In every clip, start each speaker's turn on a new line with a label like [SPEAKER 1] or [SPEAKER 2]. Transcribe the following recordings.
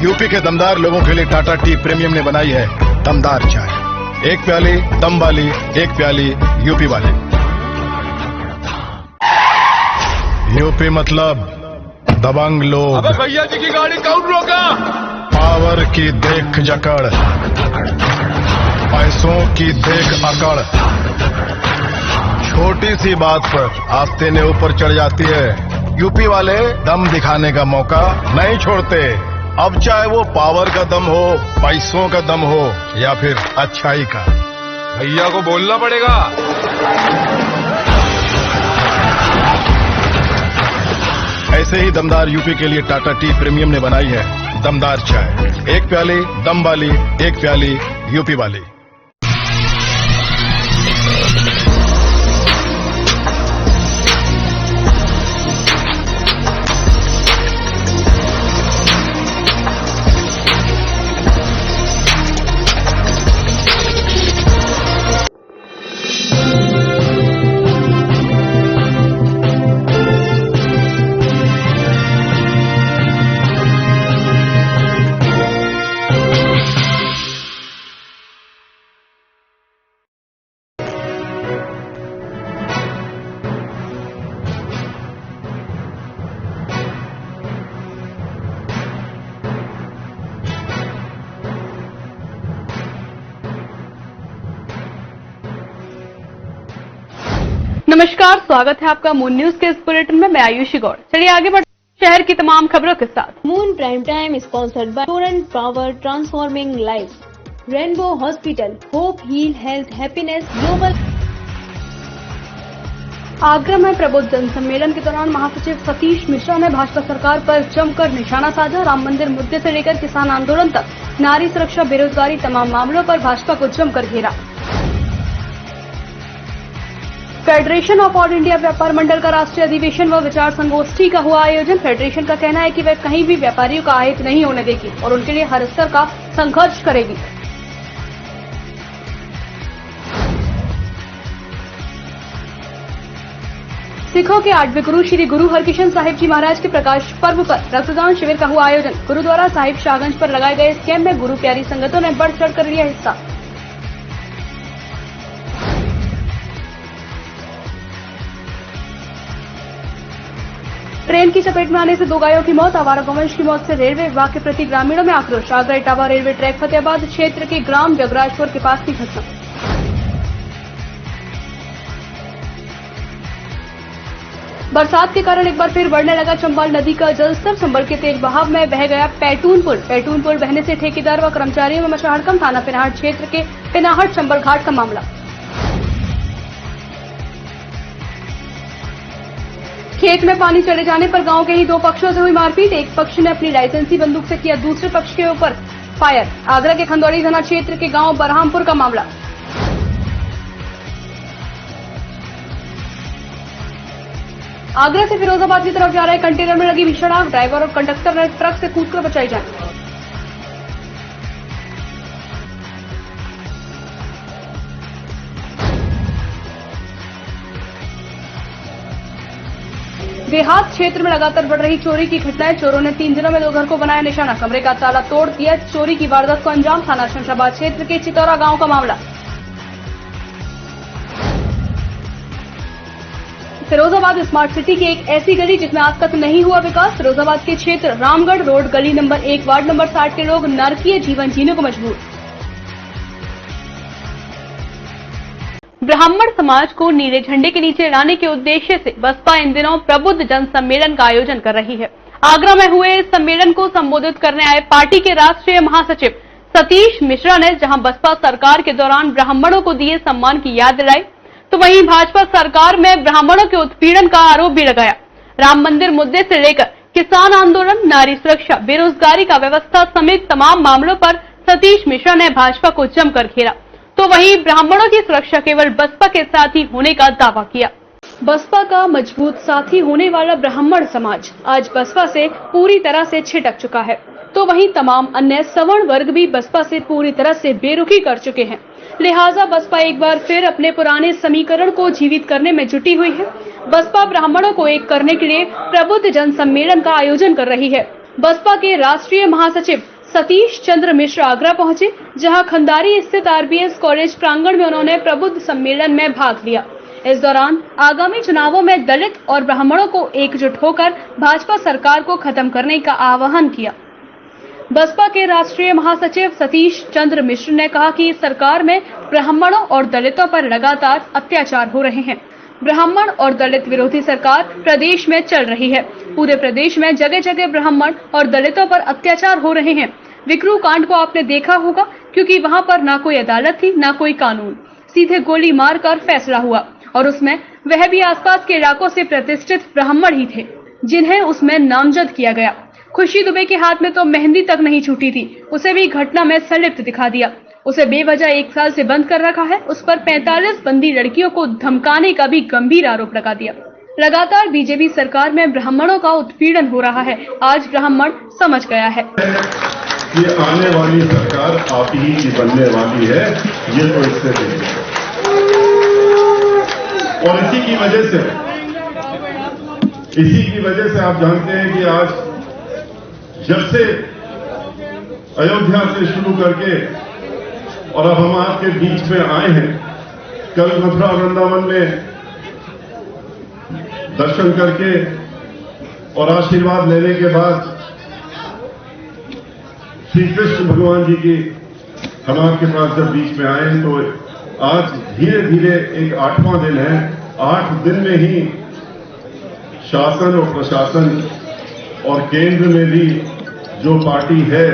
[SPEAKER 1] UP के दमदार लोगों के लिए टाटा टी प्रीमियम ने बनाई है दमदार चाय। एक प्याली दम वाली, एक प्याली यूपी वाली। यूपी मतलब दबंग लोग।
[SPEAKER 2] अबे भैया जी की गाड़ी कौन रोका?
[SPEAKER 1] पावर की देख जकड़, पैसों की देख अकड़, छोटी सी बात पर आस्तीनें ऊपर चढ़ जाती है। यूपी वाले दम दिखाने का मौका नहीं छोड़ते। अब चाहे वो पावर का दम हो, पैसों का दम हो या फिर अच्छाई का।
[SPEAKER 2] भैया को बोलना पड़ेगा।
[SPEAKER 1] ऐसे ही दमदार यूपी के लिए टाटा टी प्रीमियम ने बनाई है दमदार चाय। एक प्याली दम वाली, एक प्याली यूपी वाली।
[SPEAKER 3] नमस्कार, स्वागत है आपका मून न्यूज के इस बुलेटिन में। मैं आयुषी गौड़। चलिए आगे बढ़ते शहर की तमाम खबरों के साथ।
[SPEAKER 4] Moon Prime Time sponsored by Torrent Power, transforming life, Rainbow Hospital, hope heal health happiness global.
[SPEAKER 3] Agra में प्रबुद्ध जन सम्मेलन के दौरान महासचिव सतीश मिश्रा ने भाजपा सरकार पर जमकर निशाना साधा। राम मंदिर मुद्दे से लेकर किसान आंदोलन तक, नारी सुरक्षा, बेरोजगारी, तमाम मामलों पर भाजपा को जमकर घेरा। फेडरेशन ऑफ ऑल इंडिया व्यापार मंडल का राष्ट्रीय अधिवेशन व विचार संगोष्ठी का हुआ आयोजन। फेडरेशन का कहना है कि वह कहीं भी व्यापारियों का अहित नहीं होने देगी और उनके लिए हर स्तर का संघर्ष करेगी। सिखों के 8वें गुरु श्री गुरु हरकिशन साहिब जी महाराज के प्रकाश पर्व पर रक्तदान शिविर का हुआ आयोजन। गुरुद्वारा साहिब शाहगंज पर लगाए गए इस कैंप में गुरु प्यारी संगतों ने बढ़ चढ़कर लिया हिस्सा। ट्रेन की चपेट में आने से 2 गायों की मौत, आवारा गोवंश की मौत से रेलवे विभाग के प्रति ग्रामीणों में आक्रोश। आगरा इटावा रेलवे ट्रैक फतेहाबाद क्षेत्र के ग्राम जगराजपुर के पास की घटना। बरसात के कारण एक बार फिर बढ़ने लगा चंबल नदी का जलस्तर। चंबल के तेज बहाव में बह गया पैटून पुल। पैटून पुल बहने से ठेकेदार व कर्मचारियों में मचा हड़कंप। थाना पिनाहट क्षेत्र के पिनाहट चंबल घाट का मामला। खेत में पानी चले जाने पर गांव के ही 2 पक्षों से हुई मारपीट। एक पक्ष ने अपनी लाइसेंसी बंदूक से किया दूसरे पक्ष के ऊपर फायर। आगरा के खंदौड़ी थाना क्षेत्र के गांव बरहामपुर का मामला। आगरा से फिरोजाबाद की तरफ जा रहे कंटेनर में लगी भीषण आग। ड्राइवर और कंडक्टर ने ट्रक से कूदकर बचाई जान। देहात क्षेत्र में लगातार बढ़ रही चोरी की घटनाएं। चोरों ने 3 दिनों में 2 घर को बनाया निशाना। कमरे का ताला तोड़ दिया, चोरी की वारदात को अंजाम। थाना शमशाबाद क्षेत्र के चितौरा गांव का मामला। फिरोजाबाद स्मार्ट सिटी की एक ऐसी गली जिसमें आज तक नहीं हुआ विकास। फिरोजाबाद के क्षेत्र रामगढ़ रोड गली नंबर 1 वार्ड नंबर 60 के लोग नरकीय जीवन जीने को मजबूर। ब्राह्मण समाज को नीले झंडे के नीचे लाने के उद्देश्य से बसपा इन दिनों प्रबुद्ध जन सम्मेलन का आयोजन कर रही है। आगरा में हुए इस सम्मेलन को संबोधित करने आए पार्टी के राष्ट्रीय महासचिव सतीश मिश्रा ने जहां बसपा सरकार के दौरान ब्राह्मणों को दिए सम्मान की याद दिलाई, तो वहीं भाजपा सरकार में ब्राह्मणों के उत्पीड़न का आरोप भी लगाया। राम मंदिर मुद्दे से लेकर किसान आंदोलन, नारी सुरक्षा, बेरोजगारी का व्यवस्था समेत तमाम मामलों पर सतीश मिश्रा ने भाजपा को जमकर घेरा, तो वहीं ब्राह्मणों की सुरक्षा केवल बसपा के साथ ही होने का दावा किया। बसपा का मजबूत साथी होने वाला ब्राह्मण समाज आज बसपा से पूरी तरह से छिटक चुका है, तो वहीं तमाम अन्य सवर्ण वर्ग भी बसपा से पूरी तरह से बेरुखी कर चुके हैं। लिहाजा बसपा एक बार फिर अपने पुराने समीकरण को जीवित करने में जुटी हुई है। बसपा ब्राह्मणों को एक करने के लिए प्रबुद्ध जन सम्मेलन का आयोजन कर रही है। बसपा के राष्ट्रीय महासचिव सतीश चंद्र मिश्र आगरा पहुंचे, जहां खंडारी स्थित आरबीएस कॉलेज प्रांगण में उन्होंने प्रबुद्ध सम्मेलन में भाग लिया। इस दौरान आगामी चुनावों में दलित और ब्राह्मणों को एकजुट होकर भाजपा सरकार को खत्म करने का आह्वान किया। बसपा के राष्ट्रीय महासचिव सतीश चंद्र मिश्र ने कहा कि इस सरकार में ब्राह्मणों और दलितों पर लगातार अत्याचार हो रहे हैं। ब्राह्मण और दलित विरोधी सरकार प्रदेश में चल रही है। पूरे प्रदेश में जगह जगह ब्राह्मण और दलितों पर अत्याचार हो रहे हैं। विक्रू कांड को आपने देखा होगा, क्योंकि वहां पर ना कोई अदालत थी, ना कोई कानून, सीधे गोली मारकर फैसला हुआ, और उसमें वह भी आसपास के इलाकों से प्रतिष्ठित ब्राह्मण ही थे जिन्हें उसमें नामजद किया गया। खुशी दुबे के हाथ में तो मेहंदी तक नहीं छूटी थी, उसे भी घटना में संलिप्त दिखा दिया। उसे बेवजह 1 साल से बंद कर रखा है। उस पर 45 बंदी लड़कियों को धमकाने का भी गंभीर आरोप लगा दिया। लगातार बीजेपी सरकार में ब्राह्मणों का उत्पीड़न हो रहा है। आज ब्राह्मण समझ गया है
[SPEAKER 5] ये आने वाली सरकार आप ही की बनने वाली है, ये तो इससे देखिए। और इसी की वजह से आप जानते हैं कि आज जब से अयोध्या से शुरू करके और अब हम आपके बीच में आए हैं, कल मथुरा वृंदावन में दर्शन करके और आशीर्वाद लेने के बाद श्री कृष्ण भगवान जी की हम आपके पास जब बीच में आए हैं, तो आज धीरे धीरे एक 8वां दिन है। 8 दिन में ही शासन और प्रशासन और केंद्र में भी जो पार्टी है,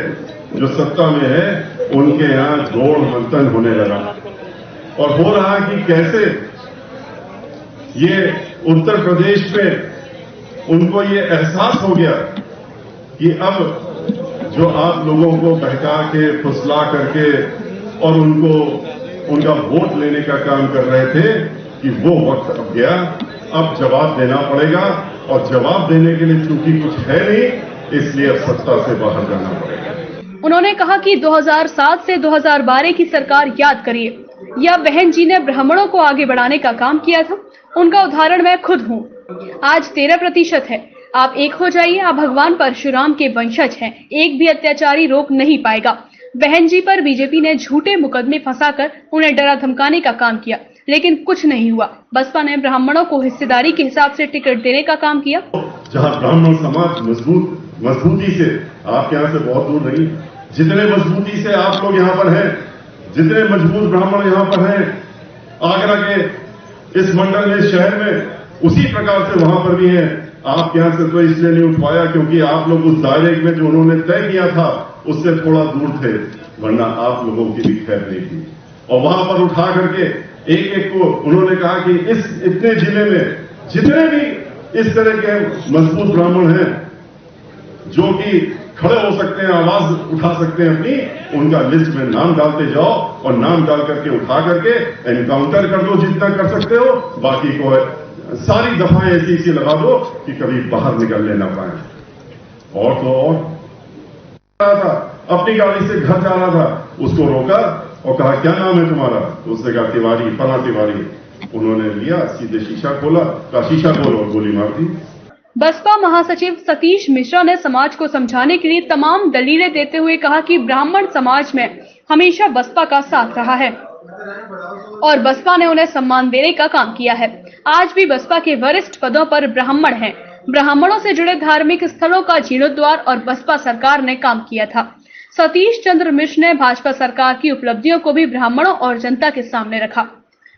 [SPEAKER 5] जो सत्ता में है, उनके यहां जोड़ मंथन होने लगा और हो रहा कि कैसे ये उत्तर प्रदेश में उनको ये एहसास हो गया कि अब जो आप लोगों को बहका के फुसला करके और उनका वोट लेने का काम कर रहे थे कि वो वक्त अब गया, अब जवाब देना पड़ेगा। और जवाब देने के लिए चूंकि कुछ है नहीं, इसलिए अब सत्ता से बाहर जाना पड़ेगा।
[SPEAKER 3] उन्होंने कहा कि 2007 से 2012 की सरकार याद करिए, या बहन जी ने ब्राह्मणों को आगे बढ़ाने का काम किया था। उनका उदाहरण मैं खुद हूँ। आज 13% है। आप एक हो जाइए। आप भगवान परशुराम के वंशज हैं। एक भी अत्याचारी रोक नहीं पाएगा। बहन जी पर बीजेपी ने झूठे मुकदमे फंसाकर उन्हें डरा धमकाने का काम किया, लेकिन कुछ नहीं हुआ। बसपा ने ब्राह्मणों को हिस्सेदारी के हिसाब से टिकट देने का काम किया।
[SPEAKER 5] जहां ब्राह्मण समाज मजबूती से, आप यहाँ से बहुत दूर नहीं, जितने मजबूती से आप लोग यहाँ पर हैं, जितने मजबूत ब्राह्मण यहाँ पर हैं, आगरा के इस मंडल में, शहर में, उसी प्रकार से वहां पर भी हैं। आप यहाँ से तो इसलिए नहीं उठ पाया क्योंकि आप लोग उस दायरे में जो उन्होंने तय किया था उससे थोड़ा दूर थे, वरना आप लोगों की भी खैर नहीं थी। और वहां पर उठा करके एक एक को उन्होंने कहा कि इस इतने जिले में जितने भी इस तरह के मजबूत ब्राह्मण हैं जो कि खड़े हो सकते हैं, आवाज उठा सकते हैं अपनी, उनका लिस्ट में नाम डालते जाओ और नाम डाल करके उठा करके एनकाउंटर कर दो जितना कर सकते हो। बाकी को सारी दफाएं ऐसी लगा दो कि कभी बाहर निकलने ना पाए। और तो और था, अपनी गाड़ी से घर जा रहा था, उसको रोका और कहा क्या नाम है तुम्हारा? तो उसने कहा तिवारी, फला तिवारी। उन्होंने लिया, सीधे शीशा खोला, कहा शीशा खोलो और गोली मार दी।
[SPEAKER 3] बसपा महासचिव सतीश मिश्रा ने समाज को समझाने के लिए तमाम दलीलें देते हुए कहा कि ब्राह्मण समाज में हमेशा बसपा का साथ रहा है और बसपा ने उन्हें सम्मान देने का काम किया है। आज भी बसपा के वरिष्ठ पदों पर ब्राह्मण हैं। ब्राह्मणों से जुड़े धार्मिक स्थलों का जीर्णोद्धार और बसपा सरकार ने काम किया था। सतीश चंद्र मिश्र ने भाजपा सरकार की उपलब्धियों को भी ब्राह्मणों और जनता के सामने रखा।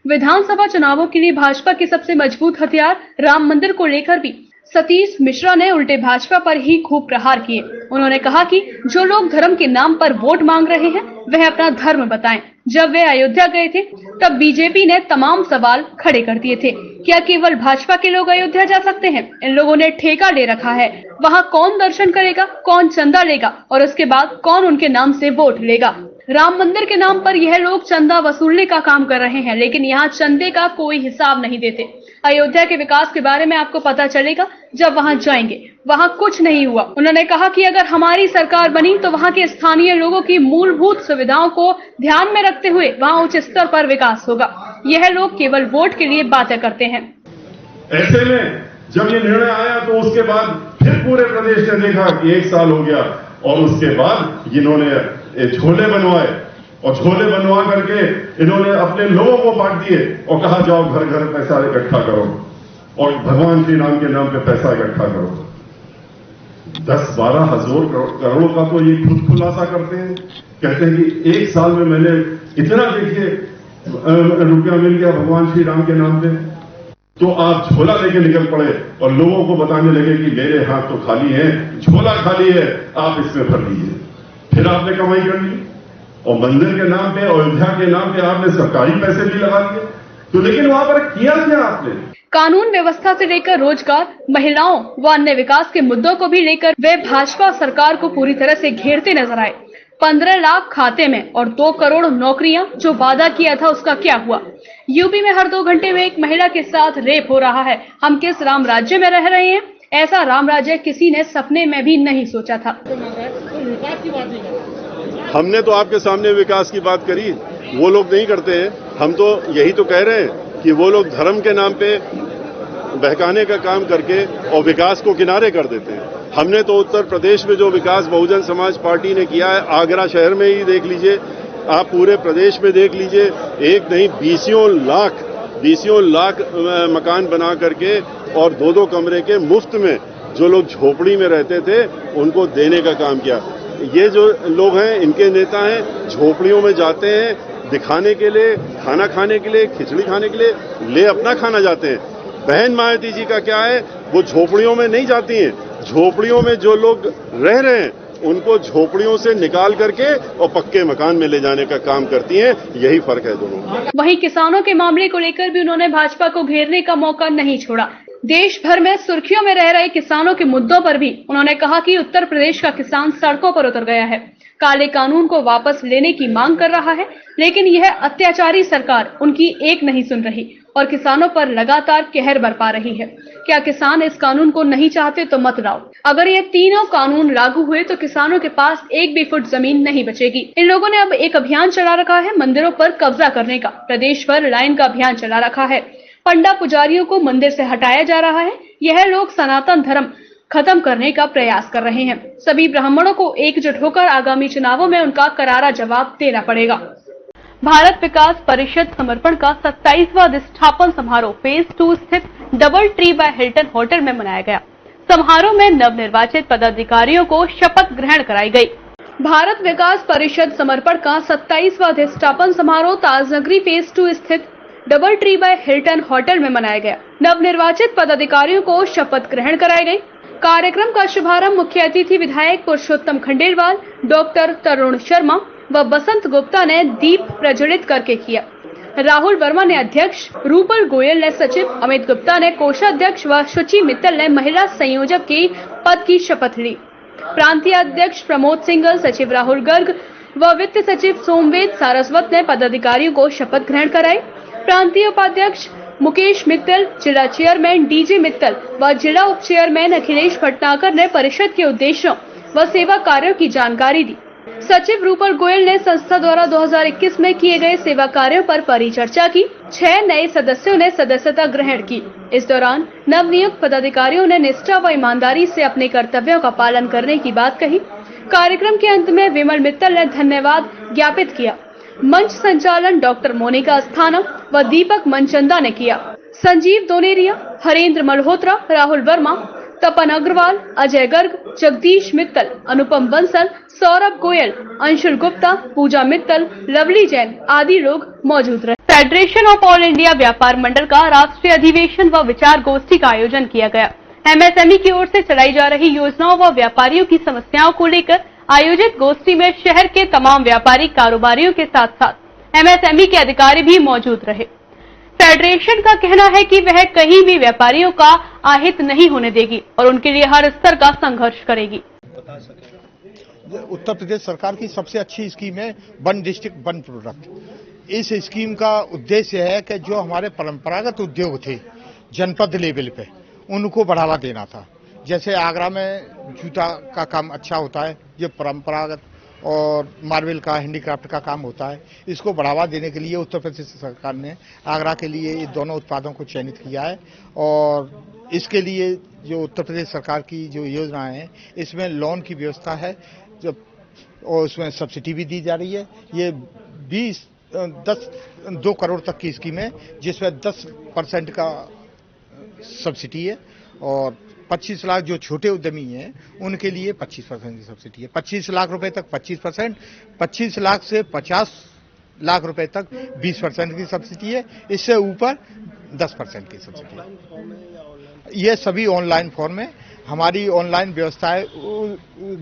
[SPEAKER 3] विधानसभा चुनावों के लिए भाजपा के सबसे मजबूत हथियार राम मंदिर को लेकर भी सतीश मिश्रा ने उल्टे भाजपा पर ही खूब प्रहार किए। उन्होंने कहा कि जो लोग धर्म के नाम पर वोट मांग रहे हैं वह अपना धर्म बताएं। जब वे अयोध्या गए थे तब बीजेपी ने तमाम सवाल खड़े कर दिए थे। क्या केवल भाजपा के लोग अयोध्या जा सकते हैं? इन लोगों ने ठेका ले रखा है। वहाँ कौन दर्शन करेगा, कौन चंदा लेगा और उसके बाद कौन उनके नाम से वोट लेगा? राम मंदिर के नाम पर यह लोग चंदा वसूलने का काम कर रहे हैं, लेकिन यहाँ चंदे का कोई हिसाब नहीं देते। अयोध्या के विकास के बारे में आपको पता चलेगा जब वहाँ जाएंगे। वहाँ कुछ नहीं हुआ। उन्होंने कहा कि अगर हमारी सरकार बनी तो वहाँ के स्थानीय लोगों की मूलभूत सुविधाओं को ध्यान में रखते हुए वहाँ उच्च स्तर पर विकास होगा। यह लोग केवल वोट के लिए बातें करते हैं।
[SPEAKER 5] ऐसे में जब ये निर्णय आया तो उसके बाद फिर पूरे प्रदेश ने देखा कि 1 साल हो गया और उसके बाद इन्होंने झोले बनवाए और झोले बनवा करके इन्होंने अपने लोगों को बांट दिए और कहा जाओ घर घर पैसा इकट्ठा करो और भगवान श्री राम के नाम पे पैसा इकट्ठा करो। 10-12 हजार करोड़ का तो ये खुद खुलासा करते हैं, कहते हैं कि 1 साल में मैंने इतना देखिए रुपया मिल गया भगवान श्री राम के नाम पे। तो आप झोला लेके निकल पड़े और लोगों को बताने लगे कि मेरे हाथ तो खाली है, झोला खाली है, आप इसमें भर लीजिए। फिर आपने कमाई कर ली और मंदिर के नाम पे, अयोध्या के नाम पे आपने सरकारी पैसे भी लगा दिए। तो लेकिन वहां पर किया क्या आपने?
[SPEAKER 3] कानून व्यवस्था से लेकर रोजगार, महिलाओं व अन्य विकास के मुद्दों को भी लेकर वे भाजपा सरकार को पूरी तरह से घेरते नजर आए। 15 लाख खाते में और 2 करोड़ नौकरियां जो वादा किया था उसका क्या हुआ? यूपी में हर 2 घंटे में एक महिला के साथ रेप हो रहा है। हम किस राम राज्य में रह रहे हैं? ऐसा राम राज्य किसी ने सपने में भी नहीं सोचा था।
[SPEAKER 5] हमने तो आपके सामने विकास की बात करी, वो लोग नहीं करते हैं। हम तो यही तो कह रहे हैं कि वो लोग धर्म के नाम पे बहकाने का काम करके और विकास को किनारे कर देते हैं। हमने तो उत्तर प्रदेश में जो विकास बहुजन समाज पार्टी ने किया है, आगरा शहर में ही देख लीजिए, आप पूरे प्रदेश में देख लीजिए, एक नहीं 20 लाख मकान बना करके और 2-2 कमरे के मुफ्त में जो लोग झोपड़ी में रहते थे उनको देने का काम किया। ये जो लोग हैं, इनके नेता हैं, झोपड़ियों में जाते हैं दिखाने के लिए, खाना खाने के लिए, खिचड़ी खाने के लिए, ले अपना खाना जाते हैं। बहन मायावती जी का क्या है, वो झोपड़ियों में नहीं जाती हैं, झोपड़ियों में जो लोग रह रहे हैं उनको झोपड़ियों से निकाल करके और पक्के मकान में ले जाने का काम करती हैं। यही फर्क है दोनों।
[SPEAKER 3] वहीं किसानों के मामले को लेकर भी उन्होंने भाजपा को घेरने का मौका नहीं छोड़ा। देश भर में सुर्खियों में रह रहे किसानों के मुद्दों पर भी उन्होंने कहा कि उत्तर प्रदेश का किसान सड़कों पर उतर गया है, काले कानून को वापस लेने की मांग कर रहा है, लेकिन यह अत्याचारी सरकार उनकी एक नहीं सुन रही और किसानों पर लगातार कहर बरपा रही है। क्या किसान इस कानून को नहीं चाहते तो मत लाओ। अगर ये तीनों कानून लागू हुए तो किसानों के पास 1 भी फुट जमीन नहीं बचेगी। इन लोगों ने अब एक अभियान चला रखा है मंदिरों पर कब्जा करने का। प्रदेश भर लाइन का अभियान चला रखा है। पंडा पुजारियों को मंदिर से हटाया जा रहा है। यह लोग सनातन धर्म खत्म करने का प्रयास कर रहे हैं। सभी ब्राह्मणों को एकजुट होकर आगामी चुनावों में उनका करारा जवाब देना पड़ेगा। भारत विकास परिषद समर्पण का 27वां अधिष्ठापन समारोह फेज 2 स्थित double tree by Hilton hotel में मनाया गया। समारोह में नवनिर्वाचित पदाधिकारियों को शपथ ग्रहण कराई गई। भारत विकास परिषद समर्पण का 27वां अधिष्ठापन समारोह ताजनगरी फेज 2 स्थित double tree by Hilton hotel में मनाया गया। नवनिर्वाचित पदाधिकारियों को शपथ ग्रहण कराई गई। कार्यक्रम का शुभारंभ मुख्य अतिथि विधायक पुरुषोत्तम खंडेलवाल, डॉक्टर तरुण शर्मा व बसंत गुप्ता ने दीप प्रज्वलित करके किया। राहुल वर्मा ने अध्यक्ष, रूपल गोयल ने सचिव, अमित गुप्ता ने कोषाध्यक्ष व शुचि मित्तल ने महिला संयोजक के पद की शपथ ली। प्रांतीय अध्यक्ष प्रमोद सिंघल, सचिव राहुल गर्ग व वित्त सचिव सोमवेद सारस्वत ने पदाधिकारियों को शपथ ग्रहण कराई। प्रांतीय उपाध्यक्ष मुकेश मित्तल, जिला चेयरमैन डीजे मित्तल व जिला उप चेयरमैन अखिलेश भटनागर ने परिषद के उद्देश्यों व सेवा कार्यों की जानकारी दी। सचिव रूपल गोयल ने संस्था द्वारा 2021 में किए गए सेवा कार्यों पर परिचर्चा की। 6 नए सदस्यों ने सदस्यता ग्रहण की। इस दौरान नवनियुक्त पदाधिकारियों ने निष्ठा व ईमानदारी से अपने कर्तव्यों का पालन करने की बात कही। कार्यक्रम के अंत में विमल मित्तल ने धन्यवाद ज्ञापित किया। मंच संचालन डॉक्टर मोनिका अस्थाना व दीपक मनचंदा ने किया। संजीव दोनेरिया, हरेंद्र मल्होत्रा, राहुल वर्मा, तपन अग्रवाल, अजय गर्ग, जगदीश मित्तल, अनुपम बंसल, सौरभ गोयल, अंशुल गुप्ता, पूजा मित्तल, लवली जैन आदि लोग मौजूद रहे। फेडरेशन ऑफ ऑल इंडिया व्यापार मंडल का राष्ट्रीय अधिवेशन व विचार गोष्ठी का आयोजन किया गया। एमएसएमई की ओर से चलाई जा रही योजनाओं व व्यापारियों की समस्याओं को लेकर आयोजित गोष्ठी में शहर के तमाम व्यापारी कारोबारियों के साथ साथ एमएसएमई के अधिकारी भी मौजूद रहे। फेडरेशन का कहना है कि वह कहीं भी व्यापारियों का अहित नहीं होने देगी और उनके लिए हर स्तर का संघर्ष करेगी।
[SPEAKER 6] उत्तर प्रदेश सरकार की सबसे अच्छी स्कीम है वन डिस्ट्रिक्ट वन प्रोडक्ट। इस स्कीम का उद्देश्य है कि जो हमारे परंपरागत उद्योग थे जनपद लेवल पे, उनको बढ़ावा देना था। जैसे आगरा में जूता का काम अच्छा होता है, ये परंपरागत और मार्बल का, हैंडीक्राफ्ट का काम होता है। इसको बढ़ावा देने के लिए उत्तर प्रदेश सरकार ने आगरा के लिए ये दोनों उत्पादों को चयनित किया है और इसके लिए जो उत्तर प्रदेश सरकार की जो योजनाएं हैं इसमें लोन की व्यवस्था है जो और उसमें सब्सिडी भी दी जा रही है। ये 2 करोड़ तक की स्कीम है जिसमें 10% का सब्सिडी है और 25 लाख जो छोटे उद्यमी हैं उनके लिए 25% की सब्सिडी है। 25 लाख रुपए तक 25%, 25 लाख से 50 लाख रुपए तक 20% की सब्सिडी है, इससे ऊपर 10% की सब्सिडी है। ये सभी ऑनलाइन फॉर्म है। हमारी ऑनलाइन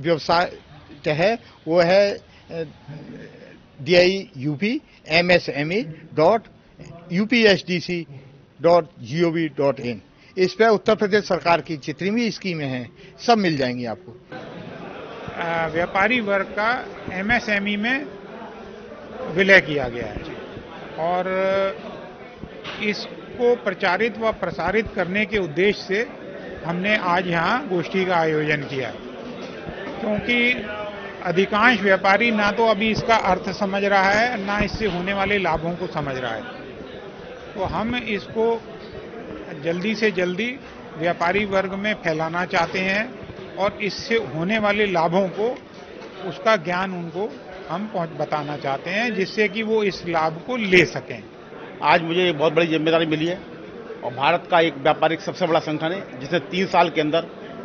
[SPEAKER 6] वेबसाइट है वो है diupmse.upsdc.gov.in। इस पे उत्तर प्रदेश सरकार की जितनी भी स्कीमें हैं सब मिल जाएंगी आपको।
[SPEAKER 7] व्यापारी वर्ग का एमएसएमई में विलय किया गया है और इसको प्रचारित व प्रसारित करने के उद्देश्य से हमने आज यहाँ गोष्ठी का आयोजन किया, क्योंकि अधिकांश व्यापारी ना तो अभी इसका अर्थ समझ रहा है ना इससे होने वाले लाभों को समझ रहा है। तो हम इसको जल्दी से जल्दी व्यापारी वर्ग में फैलाना चाहते हैं और इससे होने वाले लाभों को, उसका ज्ञान उनको हम बताना चाहते हैं जिससे कि वो इस लाभ को ले सकें।
[SPEAKER 8] आज मुझे एक बहुत बड़ी जिम्मेदारी मिली है और भारत का एक व्यापारिक सबसे बड़ा संगठन है जिसने 3 साल के अंदर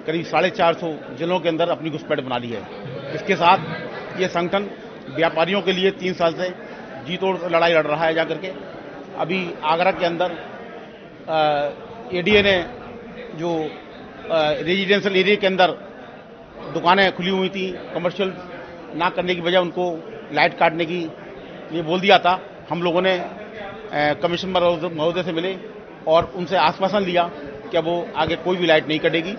[SPEAKER 8] करीब 450 जिलों के अंदर अपनी घुसपैठ बना ली है। इसके साथ ये संगठन व्यापारियों के लिए 3 साल से जी तोड़ लड़ाई लड़ रहा है जाकर के। अभी आगरा के अंदर एडीए ने जो रेजिडेंशियल एरिया के अंदर दुकानें खुली हुई थी, कमर्शियल ना करने की बजाय उनको लाइट काटने की ये बोल दिया था। हम लोगों ने कमिश्नर महोदय से मिले और उनसे आश्वासन लिया कि वो आगे कोई भी लाइट नहीं कटेगी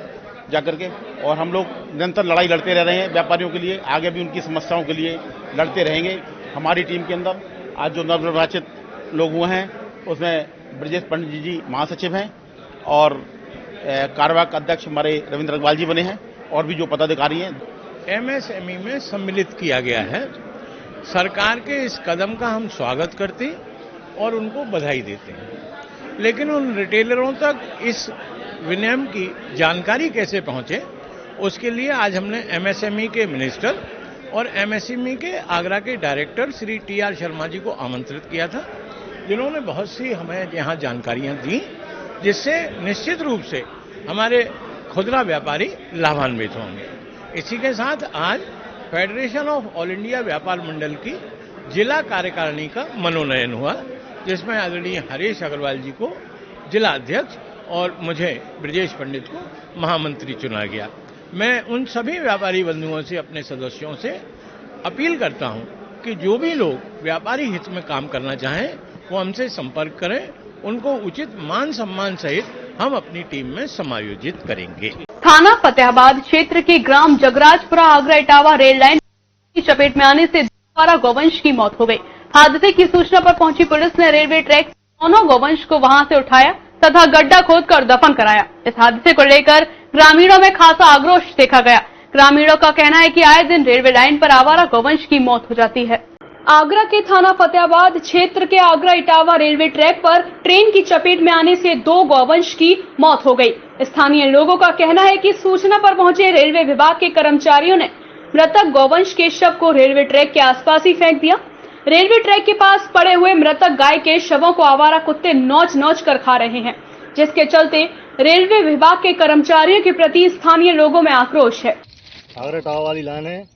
[SPEAKER 8] जाकर के, और हम लोग निरंतर लड़ाई लड़ते रह रहे हैं व्यापारियों के लिए, आगे भी उनकी समस्याओं के लिए लड़ते रहेंगे। हमारी टीम के अंदर आज जो नवनिर्वाचित लोग हुए हैं उसमें ब्रजेश पंडित जी महासचिव हैं और कार्यवाहक अध्यक्ष हमारे रविंद्र अग्रवाल जी बने हैं और भी जो पदाधिकारी हैं।
[SPEAKER 9] एमएसएमई में सम्मिलित किया गया है। सरकार के इस कदम का हम स्वागत करते और उनको बधाई देते हैं, लेकिन उन रिटेलरों तक इस विनियम की जानकारी कैसे पहुंचे उसके लिए आज हमने एमएसएमई के मिनिस्टर और एमएसएमई के आगरा के डायरेक्टर श्री टीआर शर्मा जी को आमंत्रित किया था, जिन्होंने बहुत सी हमें यहाँ जानकारियाँ दी जिससे निश्चित रूप से हमारे खुदरा व्यापारी लाभान्वित होंगे। इसी के साथ आज फेडरेशन ऑफ ऑल इंडिया व्यापार मंडल की जिला कार्यकारिणी का मनोनयन हुआ, जिसमें आदरणीय हरीश अग्रवाल जी को जिला अध्यक्ष और मुझे ब्रजेश पंडित को महामंत्री चुना गया। मैं उन सभी व्यापारी बंधुओं से, अपने सदस्यों से अपील करता हूं कि जो भी लोग व्यापारी हित में काम करना चाहें वो हमसे संपर्क करें, उनको उचित मान सम्मान सहित हम अपनी टीम में समायोजित करेंगे।
[SPEAKER 3] थाना फतेहाबाद क्षेत्र के ग्राम जगराजपुरा आगरा इटावा रेल लाइन की चपेट में आने से 12 गौवंश की मौत हो गई। हादसे की सूचना पर पहुंची पुलिस ने रेलवे ट्रैक से दोनों गौवंश को वहां से उठाया तथा गड्ढा खोदकर दफन कराया। इस हादसे को लेकर ग्रामीणों में खासा आक्रोश देखा गया। ग्रामीणों का कहना है कि आए दिन रेलवे लाइन पर आवारा गौवंश की मौत हो जाती है। आगरा के थाना फतेहाबाद क्षेत्र के आगरा इटावा रेलवे ट्रैक पर ट्रेन की चपेट में आने से 2 गौवंश की मौत हो गई। स्थानीय लोगों का कहना है कि सूचना पर पहुंचे रेलवे विभाग के कर्मचारियों ने मृतक गौवंश के शव को रेलवे ट्रैक के आसपास ही फेंक दिया। रेलवे ट्रैक के पास पड़े हुए मृतक गाय के शवों को आवारा कुत्ते नोच नोच कर खा रहे हैं, जिसके चलते रेलवे विभाग के कर्मचारियों के प्रति स्थानीय लोगों में आक्रोश है।
[SPEAKER 10] आगरा इटावा वाली लाइन है,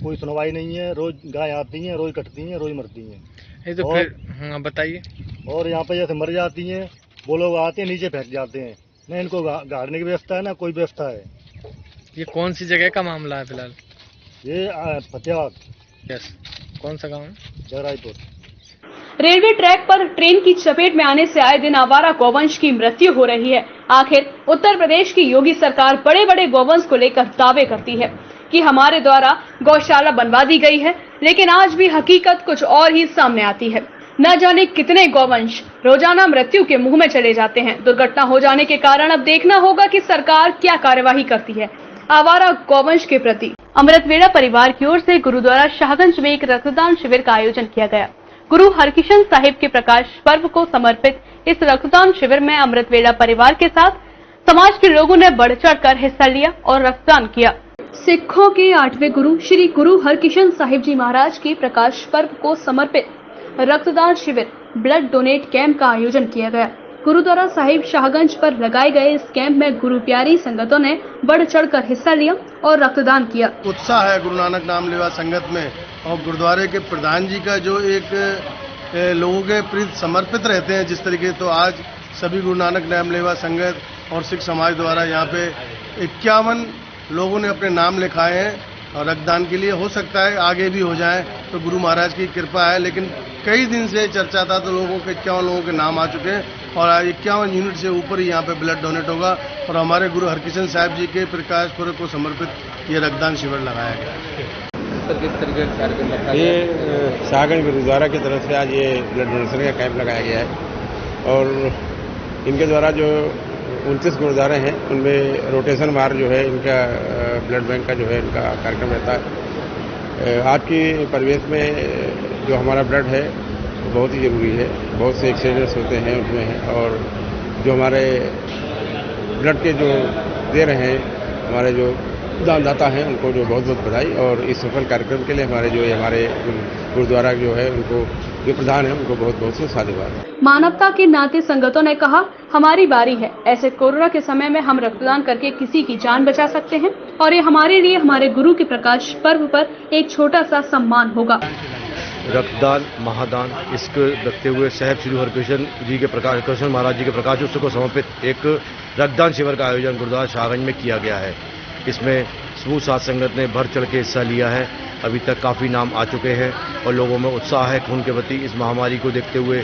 [SPEAKER 10] कोई सुनवाई नहीं है। रोज गाय आती हैं, रोज कटती हैं, रोज मरती हैं।
[SPEAKER 9] ये तो फिर बताइए।
[SPEAKER 10] और यहाँ पे जैसे मर जाती हैं, वो लोग आते हैं नीचे फेंक जाते हैं। न इनको गाड़ने की व्यवस्था है ना कोई व्यवस्था है।
[SPEAKER 9] ये कौन सी जगह का मामला है फिलहाल?
[SPEAKER 10] ये फतेहाबाद।
[SPEAKER 9] यस। कौन सा गाँव है?
[SPEAKER 10] जगराजपुर।
[SPEAKER 3] रेलवे ट्रैक पर ट्रेन की चपेट में आने से आए दिन आवारा गौवंश की मृत्यु हो रही है। आखिर उत्तर प्रदेश की योगी सरकार बड़े बड़े गौवंश को लेकर दावे करती है कि हमारे द्वारा गौशाला बनवा दी गई है, लेकिन आज भी हकीकत कुछ और ही सामने आती है। न जाने कितने गौवंश रोजाना मृत्यु के मुंह में चले जाते हैं। दुर्घटना हो जाने के कारण अब देखना होगा कि सरकार क्या कार्यवाही करती है आवारा गौवंश के प्रति। अमृतवेड़ा परिवार की ओर से गुरुद्वारा शाहगंज में एक रक्तदान शिविर का आयोजन किया गया। गुरु हरकिशन साहिब के प्रकाश पर्व को समर्पित इस रक्तदान शिविर में अमृतवेड़ा परिवार के साथ समाज के लोगों ने बढ़ चढ़कर हिस्सा लिया और रक्तदान किया। सिखों के 8वें गुरु श्री गुरु हरकिशन साहिब जी महाराज के प्रकाश पर्व को समर्पित रक्तदान शिविर ब्लड डोनेट कैंप का आयोजन किया गया। गुरुद्वारा साहिब शाहगंज पर लगाए गए इस कैंप में गुरु प्यारी संगतों ने बढ़ चढ़कर हिस्सा लिया और रक्तदान किया।
[SPEAKER 11] उत्साह है गुरु नानक नाम लेवा संगत में, और गुरुद्वारे के प्रधान जी का जो एक लोगों के प्रति समर्पित रहते हैं जिस तरीके, तो आज सभी गुरु नानक नाम लेवा संगत और सिख समाज द्वारा यहाँ पे 51 लोगों ने अपने नाम लिखाए हैं और रक्तदान के लिए। हो सकता है आगे भी हो जाए तो गुरु महाराज की कृपा है, लेकिन कई दिन से चर्चा था तो लोगों के 51 लोगों के नाम आ चुके हैं और आज 51 यूनिट से ऊपर ही यहाँ पे ब्लड डोनेट होगा और हमारे गुरु हरकिशन साहिब जी के प्रकाश पर्व को समर्पित ये रक्तदान शिविर लगाया गया है।
[SPEAKER 12] ये शाहगंज गुरुद्वारा की तरफ से आज ये ब्लड डोनेशन का कैंप लगाया गया है और इनके द्वारा जो 29 गुरुद्वारे हैं उनमें रोटेशन मार जो है इनका ब्लड बैंक का जो है इनका कार्यक्रम रहता है। आज की परिवेश में जो हमारा ब्लड है वो बहुत ही ज़रूरी है। बहुत से एक्सीडेंट्स होते हैं उसमें है, और जो हमारे ब्लड के जो दे रहे हैं हमारे जो दानदाता हैं उनको जो बहुत बहुत बधाई, और इस सफल कार्यक्रम के लिए हमारे गुरुद्वारा जो है उनको जो प्रधान है उनको बहुत बहुत से साधुवाद।
[SPEAKER 3] मानवता के नाते संगतों ने कहा, हमारी बारी है। ऐसे कोरोना के समय में हम रक्तदान करके किसी की जान बचा सकते हैं और ये हमारे लिए हमारे गुरु के प्रकाश पर्व पर एक छोटा सा सम्मान होगा।
[SPEAKER 13] रक्तदान महादान इसको रखते हुए साहिब श्री हरकिशन जी के प्रकाश कृष्ण महाराज जी के प्रकाश उत्सव को समर्पित एक रक्तदान शिविर का आयोजन गुरुद्वारा शाहगंज में किया गया है। इसमें समूह साध संगत ने बढ़ चढ़ के हिस्सा लिया है। अभी तक काफ़ी नाम आ चुके हैं और लोगों में उत्साह है खून के प्रति। इस महामारी को देखते हुए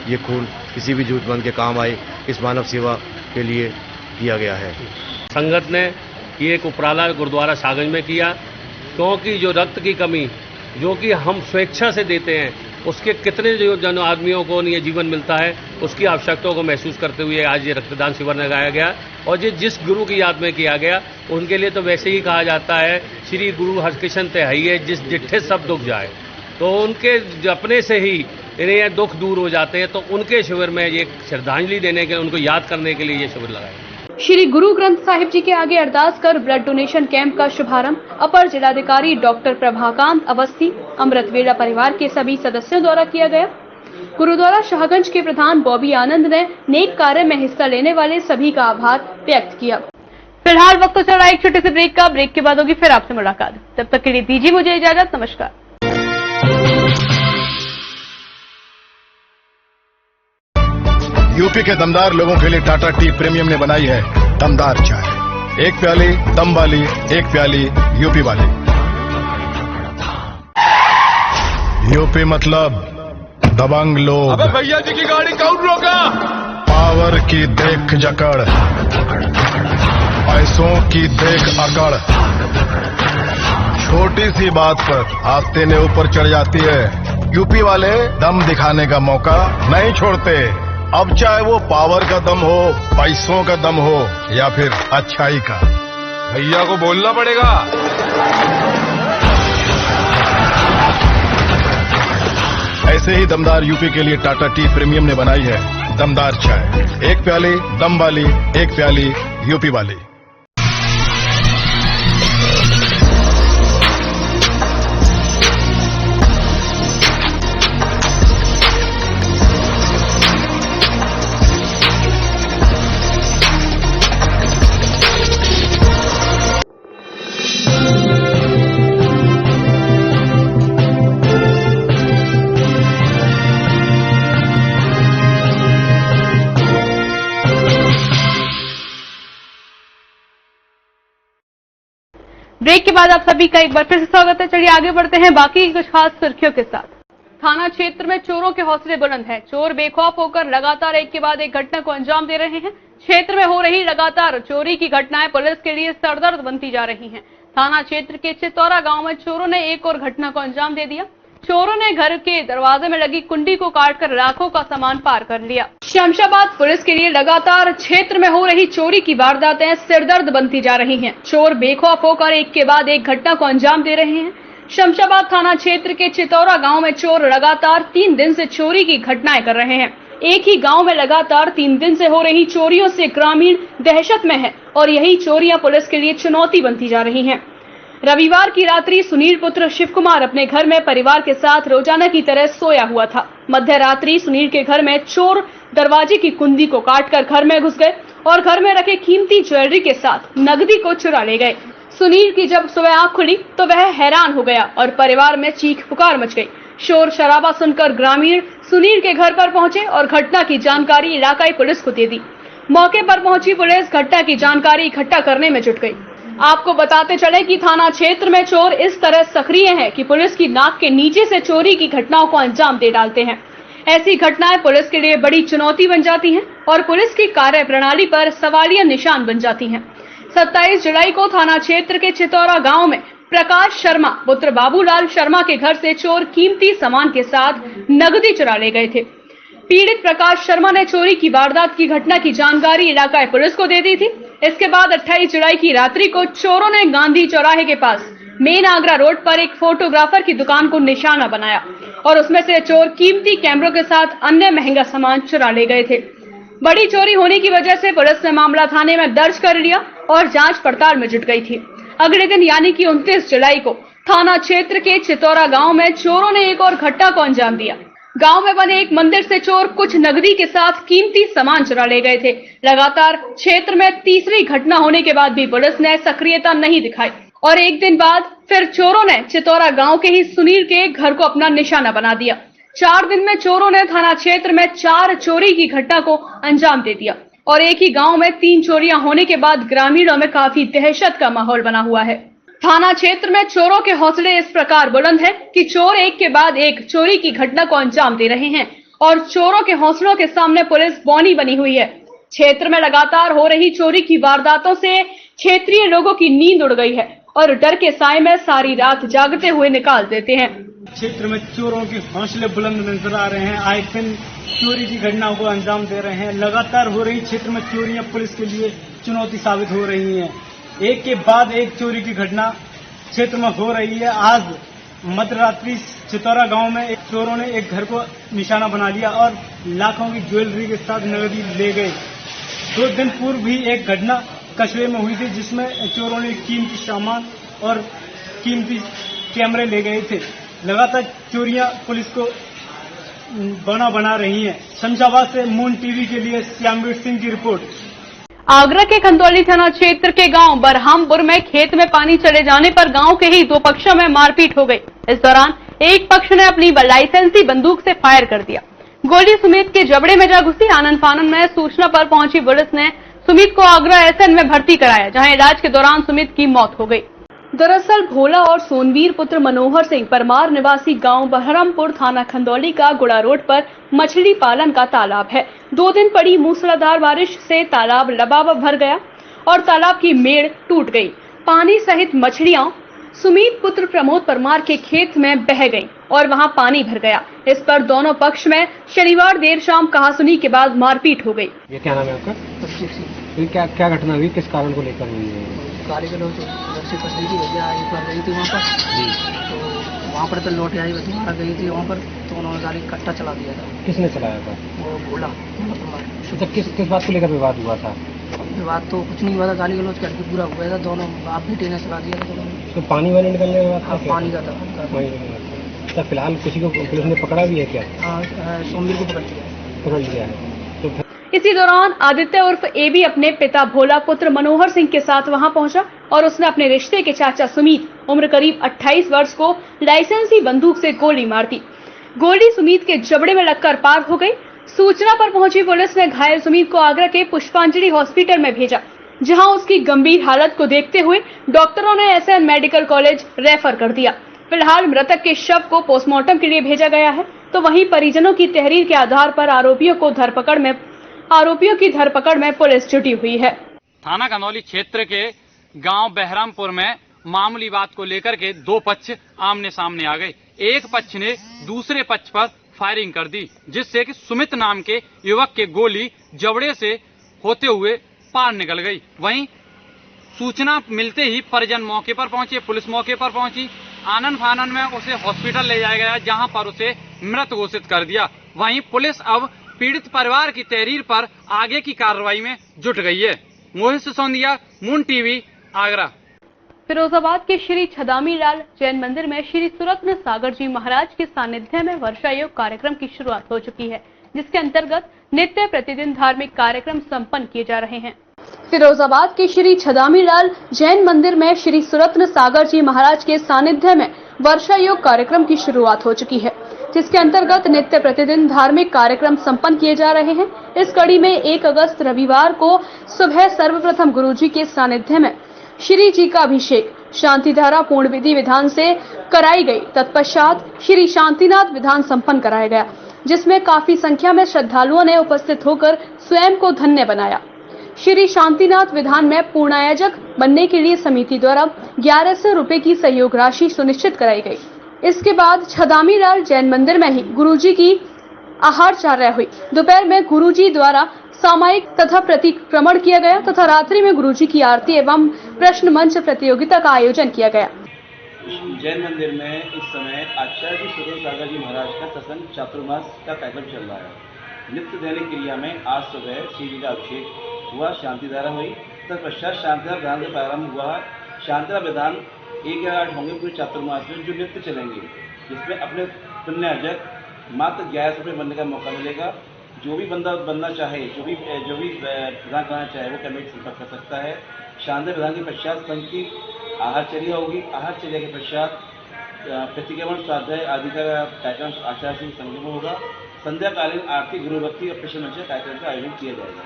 [SPEAKER 13] ये खून किसी भी जरूरतमंद के काम आए, इस मानव सेवा के लिए किया गया है।
[SPEAKER 14] संगत ने ये एक उपराला गुरुद्वारा शाहगंज में किया, क्योंकि जो रक्त की कमी जो कि हम स्वेच्छा से देते हैं उसके कितने जो जन आदमियों को ये जीवन मिलता है उसकी आवश्यकता को महसूस करते हुए आज ये रक्तदान शिविर लगाया गया। और ये जिस गुरु की याद में किया गया उनके लिए तो वैसे ही कहा जाता है श्री गुरु हरकिशन तिहाई है जिस जिठे सब दुख जाए, तो उनके अपने से ही इन्हें दुख दूर हो जाते हैं। तो उनके शिविर में ये श्रद्धांजलि देने के लिए, उनको याद करने के लिए ये शिविर लगाया।
[SPEAKER 3] श्री गुरु ग्रंथ साहिब जी के आगे अरदास कर ब्लड डोनेशन कैंप का शुभारंभ अपर जिलाधिकारी डॉक्टर प्रभाकांत अवस्थी, अमृतवेड़ा परिवार के सभी सदस्यों द्वारा किया गया। गुरुद्वारा शाहगंज के प्रधान बॉबी आनंद ने नेक कार्य में हिस्सा लेने वाले सभी का आभार व्यक्त किया। फिलहाल वक्त तो चल रहा है एक छोटे से ब्रेक का। ब्रेक के बाद होगी फिर आपसे मुलाकात। तब तक के लिए दीजिए मुझे इजाजत। नमस्कार।
[SPEAKER 1] यूपी के दमदार लोगों के लिए टाटा टी प्रीमियम ने बनाई है दमदार चाय। एक प्याली दम वाली, एक प्याली यूपी वाली। यूपी मतलब दबंग लोग।
[SPEAKER 2] अबे भैया जी की गाड़ी कौन रोका?
[SPEAKER 1] पावर की देख जकड़, पैसों की देख अकड़, छोटी सी बात पर आस्ते ने ऊपर चढ़ जाती है। यूपी वाले दम दिखाने का मौका नहीं छोड़ते। अब चाहे वो पावर का दम हो, पैसों का दम हो या फिर अच्छाई का।
[SPEAKER 2] भैया को बोलना पड़ेगा।
[SPEAKER 1] ऐसे ही दमदार यूपी के लिए टाटा टी प्रीमियम ने बनाई है दमदार चाय। एक प्याली दम वाली, एक प्याली यूपी वाली।
[SPEAKER 3] ब्रेक के बाद आप सभी का एक बार फिर से स्वागत है। चलिए आगे बढ़ते हैं बाकी कुछ खास सुर्खियों के साथ। थाना क्षेत्र में चोरों के हौसले बुलंद हैं। चोर बेखौफ होकर लगातार एक के बाद एक घटना को अंजाम दे रहे हैं। क्षेत्र में हो रही लगातार चोरी की घटनाएं पुलिस के लिए सरदर्द बनती जा रही हैं। थाना क्षेत्र के चितौरा गांव में चोरों ने एक और घटना को अंजाम दे दिया। चोरों ने घर के दरवाजे में लगी कुंडी को काटकर लाखों का सामान पार कर लिया। शमशाबाद पुलिस के लिए लगातार क्षेत्र में हो रही चोरी की वारदातें सिरदर्द बनती जा रही हैं। चोर बेखौफ होकर एक के बाद एक घटना को अंजाम दे रहे हैं। शमशाबाद थाना क्षेत्र के चितौरा गांव में चोर लगातार 3 दिन से चोरी की घटनाएं कर रहे हैं। एक ही गांव में लगातार 3 दिन से हो रही चोरियों से ग्रामीण दहशत में है और यही चोरियां पुलिस के लिए चुनौती बनती जा रही हैं। रविवार की रात्रि सुनील पुत्र शिव कुमार अपने घर में परिवार के साथ रोजाना की तरह सोया हुआ था। मध्य रात्रि सुनील के घर में चोर दरवाजे की कुंडी को काटकर घर में घुस गए और घर में रखे कीमती ज्वेलरी के साथ नकदी को चुरा ले गए। सुनील की जब सुबह आंख खुली तो वह हैरान हो गया और परिवार में चीख पुकार मच गई। शोर शराबा सुनकर ग्रामीण सुनील के घर पर पहुंचे और घटना की जानकारी इलाकाई पुलिस को दे दी। मौके पर पहुंची पुलिस घटना की जानकारी इकट्ठा करने में जुट गई। आपको बताते चले कि थाना क्षेत्र में चोर इस तरह सक्रिय हैं कि पुलिस की नाक के नीचे से चोरी की घटनाओं को अंजाम दे डालते हैं। ऐसी घटनाएं पुलिस के लिए बड़ी चुनौती बन जाती हैं और पुलिस की कार्यप्रणाली पर सवालिया निशान बन जाती हैं। 27 जुलाई को थाना क्षेत्र के चितौरा गांव में प्रकाश शर्मा पुत्र बाबूलाल शर्मा के घर से चोर कीमती सामान के साथ नकदी चुरा ले गए थे। पीड़ित प्रकाश शर्मा ने चोरी की वारदात की घटना की जानकारी इलाकाई पुलिस को दे दी थी। इसके बाद 28 जुलाई की रात्रि को चोरों ने गांधी चौराहे के पास मेन आगरा रोड पर एक फोटोग्राफर की दुकान को निशाना बनाया और उसमें से चोर कीमती कैमरों के साथ अन्य महंगा सामान चुरा ले गए थे। बड़ी चोरी होने की वजह से पुलिस ने मामला थाने में दर्ज कर लिया और जांच पड़ताल में जुट गई थी। अगले दिन यानी कि 29 जुलाई को थाना क्षेत्र के चितौरा गांव में चोरों ने एक और घटना को अंजाम दिया। गांव में बने एक मंदिर से चोर कुछ नकदी के साथ कीमती सामान चुरा ले गए थे। लगातार क्षेत्र में तीसरी घटना होने के बाद भी पुलिस ने सक्रियता नहीं दिखाई और एक दिन बाद फिर चोरों ने चितौरा गांव के ही सुनील के घर को अपना निशाना बना दिया। 4 दिन में चोरों ने थाना क्षेत्र में 4 चोरी की घटना को अंजाम दे दिया और एक ही गांव में 3 चोरियां होने के बाद ग्रामीणों में काफी दहशत का माहौल बना हुआ है। थाना क्षेत्र में चोरों के हौसले इस प्रकार बुलंद है कि चोर एक के बाद एक चोरी की घटना को अंजाम दे रहे हैं और चोरों के हौसलों के सामने पुलिस बौनी बनी हुई है। क्षेत्र में लगातार हो रही चोरी की वारदातों से क्षेत्रीय लोगों की नींद उड़ गई है और डर के साए में सारी रात जागते हुए निकाल देते हैं।
[SPEAKER 15] क्षेत्र में चोरों के हौसले बुलंद नजर आ रहे हैं। आए दिन चोरी की घटनाओं को अंजाम दे रहे हैं। लगातार हो रही क्षेत्र में चोरियां पुलिस के लिए चुनौती साबित हो रही हैं। एक के बाद एक चोरी की घटना क्षेत्र में हो रही है। आज मध्यरात्रि चितौरा गांव में एक चोरों ने एक घर को निशाना बना लिया और लाखों की ज्वेलरी के साथ नकदी ले गए। 2 दिन पूर्व भी एक घटना कस्बे में हुई थी जिसमें चोरों ने कीमती सामान और कीमती कैमरे ले गए थे। लगातार चोरियां पुलिस को बना रही हैं। शमशाबाद से मून टीवी के लिए श्यामवीर सिंह की रिपोर्ट।
[SPEAKER 3] आगरा के खंदौली थाना क्षेत्र के गांव बरहामपुर में खेत में पानी चले जाने पर गांव के ही 2 पक्षों में मारपीट हो गई। इस दौरान एक पक्ष ने अपनी लाइसेंसी बंदूक से फायर कर दिया। गोली सुमित के जबड़े में जा घुसी। आनंद फानन में सूचना पर पहुंची पुलिस ने सुमित को आगरा एसएन में भर्ती कराया, जहां इलाज के दौरान सुमित की मौत हो गई। दरअसल भोला और सोनवीर पुत्र मनोहर सिंह परमार निवासी गांव बहरमपुर थाना खंदौली का गुड़ा रोड पर मछली पालन का तालाब है। 2 दिन पड़ी मूसलाधार बारिश से तालाब लबालब भर गया और तालाब की मेड़ टूट गई। पानी सहित मछलियां सुमित पुत्र प्रमोद परमार के खेत में बह गईं और वहां पानी भर गया। इस पर दोनों पक्ष में शनिवार देर शाम कहासुनी के बाद मारपीट हो गई।
[SPEAKER 16] ये क्या नाम है आपका? क्या घटना हुई, किस कारण को लेकर हुई है?
[SPEAKER 17] गाड़ी के लोग से फसली थी, भैया आई पर रही थी वहाँ पर, तो वहाँ पर तो लौट आई वहाँ गई थी वहाँ पर, तो उन्होंने गाड़ी कट्टा चला दिया था।
[SPEAKER 16] किसने चलाया था?
[SPEAKER 17] वो भोला।
[SPEAKER 16] अच्छा, किस बात को लेकर विवाद हुआ था?
[SPEAKER 17] विवाद तो कुछ नहीं हुआ था, गाली गलौज करके पूरा हुआ था। दोनों बाप बेटे ने चला दिया था।
[SPEAKER 16] तो पानी वाले निकलने के बाद
[SPEAKER 17] पानी का था।
[SPEAKER 16] फिलहाल किसी को पुलिस ने पकड़ा भी है क्या?
[SPEAKER 17] सोमवीर को पकड़ लिया
[SPEAKER 16] है।
[SPEAKER 3] इसी दौरान आदित्य उर्फ एबी अपने पिता भोला पुत्र मनोहर सिंह के साथ वहां पहुंचा और उसने अपने रिश्ते के चाचा सुमित उम्र करीब 28 वर्ष को लाइसेंसी बंदूक से गोली मार दी। गोली सुमित के जबड़े में लगकर पार हो गई। सूचना पर पहुंची पुलिस ने घायल सुमित को आगरा के पुष्पांजलि हॉस्पिटल में भेजा, जहां उसकी गंभीर हालत को देखते हुए डॉक्टरों ने एसएन मेडिकल कॉलेज रेफर कर दिया। फिलहाल मृतक के शव को पोस्टमार्टम के लिए भेजा गया है, तो वहीं परिजनों की तहरीर के आधार पर आरोपियों की धरपकड़ में पुलिस जुटी हुई है।
[SPEAKER 18] थाना खंदौली क्षेत्र के गांव बहरामपुर में मामूली बात को लेकर के दो पक्ष आमने सामने आ गए। एक पक्ष ने दूसरे पक्ष पर फायरिंग कर दी, जिससे कि सुमित नाम के युवक के गोली जबड़े से होते हुए पार निकल गई। वहीं सूचना मिलते ही परिजन मौके पर पहुंचे, पुलिस मौके पर पहुंची। आनन फानन में उसे हॉस्पिटल ले जाया गया, जहां पर उसे मृत घोषित कर दिया। वहीं पुलिस अब पीड़ित परिवार की तहरीर पर आगे की कार्रवाई में जुट गई है। मोहित सिसोदिया, मून टीवी, आगरा।
[SPEAKER 3] फिरोजाबाद के श्री छदामी लाल जैन मंदिर में श्री सुरत्न सागर जी महाराज के सानिध्य में वर्षा योग कार्यक्रम की शुरुआत हो चुकी है, जिसके अंतर्गत नित्य प्रतिदिन धार्मिक कार्यक्रम संपन्न किए जा रहे हैं। फिरोजाबाद के श्री छदामी लाल जैन मंदिर में श्री सुरत्न सागर जी महाराज के सानिध्य में वर्षा योग कार्यक्रम की शुरुआत हो चुकी है, जिसके अंतर्गत नित्य प्रतिदिन धार्मिक कार्यक्रम संपन्न किए जा रहे हैं। इस कड़ी में 1 अगस्त रविवार को सुबह सर्वप्रथम गुरुजी के सानिध्य में श्री जी का अभिषेक शांतिधारा पूर्ण विधि विधान से कराई गई। तत्पश्चात श्री शांतिनाथ विधान संपन्न कराया गया, जिसमें काफी संख्या में श्रद्धालुओं ने उपस्थित होकर स्वयं को धन्य बनाया। श्री शांतिनाथ विधान में पूर्णायोजक बनने के लिए समिति द्वारा 1100 रुपए की सहयोग राशि सुनिश्चित कराई गई। इसके बाद छदामी लाल जैन मंदिर में ही गुरुजी की आहारचार्य हुई। दोपहर में गुरुजी द्वारा सामायिक तथा प्रतिक्रमण किया गया तथा रात्रि में गुरुजी की आरती एवं प्रश्न मंच प्रतियोगिता का आयोजन किया गया।
[SPEAKER 19] जैन मंदिर में इस समय आचार्य जी सुरत्न सागर जी महाराज का सत्संग चातुर्मास का कार्यक्रम चल रहा है। नित्य दैनिक क्रिया में आज सुबह श्री जी का अभिषेक हुआ, शांतिधारा हुई, तत्पश्चात शांतिधारा विधान से प्रारंभ हुआ। शांतिधारा विधान 1-8 होंगे पूरे चातुर्मास में, जो नित्य चलेंगे, जिसमें अपने पुण्यार्जक मात्र 1100 रुपये बनने का मौका मिलेगा। जो भी बंदा बनना चाहे, जो भी विधान कराना चाहे, वो कमेटी संपर्क कर सकता है। शानदार विधान के पश्चात संघ की आहारचर्या होगी। आहारचर्या के पश्चात प्रतिक्रमण, स्वाध्याय आदि का कार्यक्रम आचार्य सिंह संघ में होगा। संध्याकालीन आरती, गुरु भक्ति और प्रश्न मंच कार्यक्रम का आयोजन किया जाएगा।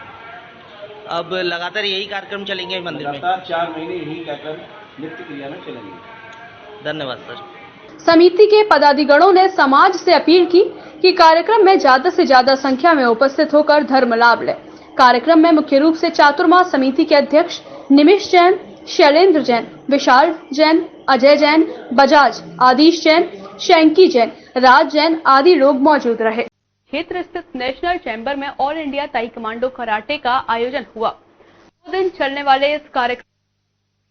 [SPEAKER 20] अब लगातार यही कार्यक्रम चलेंगे मंदिर में?
[SPEAKER 19] लगातार 4 महीने यही कार्यक्रम नित्य क्रिया में चलेंगे।
[SPEAKER 20] धन्यवाद सर।
[SPEAKER 3] समिति के पदाधिकारियों ने समाज से अपील की कि कार्यक्रम में ज्यादा से ज्यादा संख्या में उपस्थित होकर धर्म लाभ ले। कार्यक्रम में मुख्य रूप से चातुर्मास समिति के अध्यक्ष निमिष जैन, शैलेंद्र जैन, विशाल जैन, अजय जैन, बजाज, आदिश जैन, शैंकी जैन, राज जैन आदि लोग मौजूद रहे। क्षेत्र स्थित नेशनल चैम्बर में ऑल इंडिया ताइक्वांडो कराटे का आयोजन हुआ। 2 दिन चलने वाले इस कार्यक्रम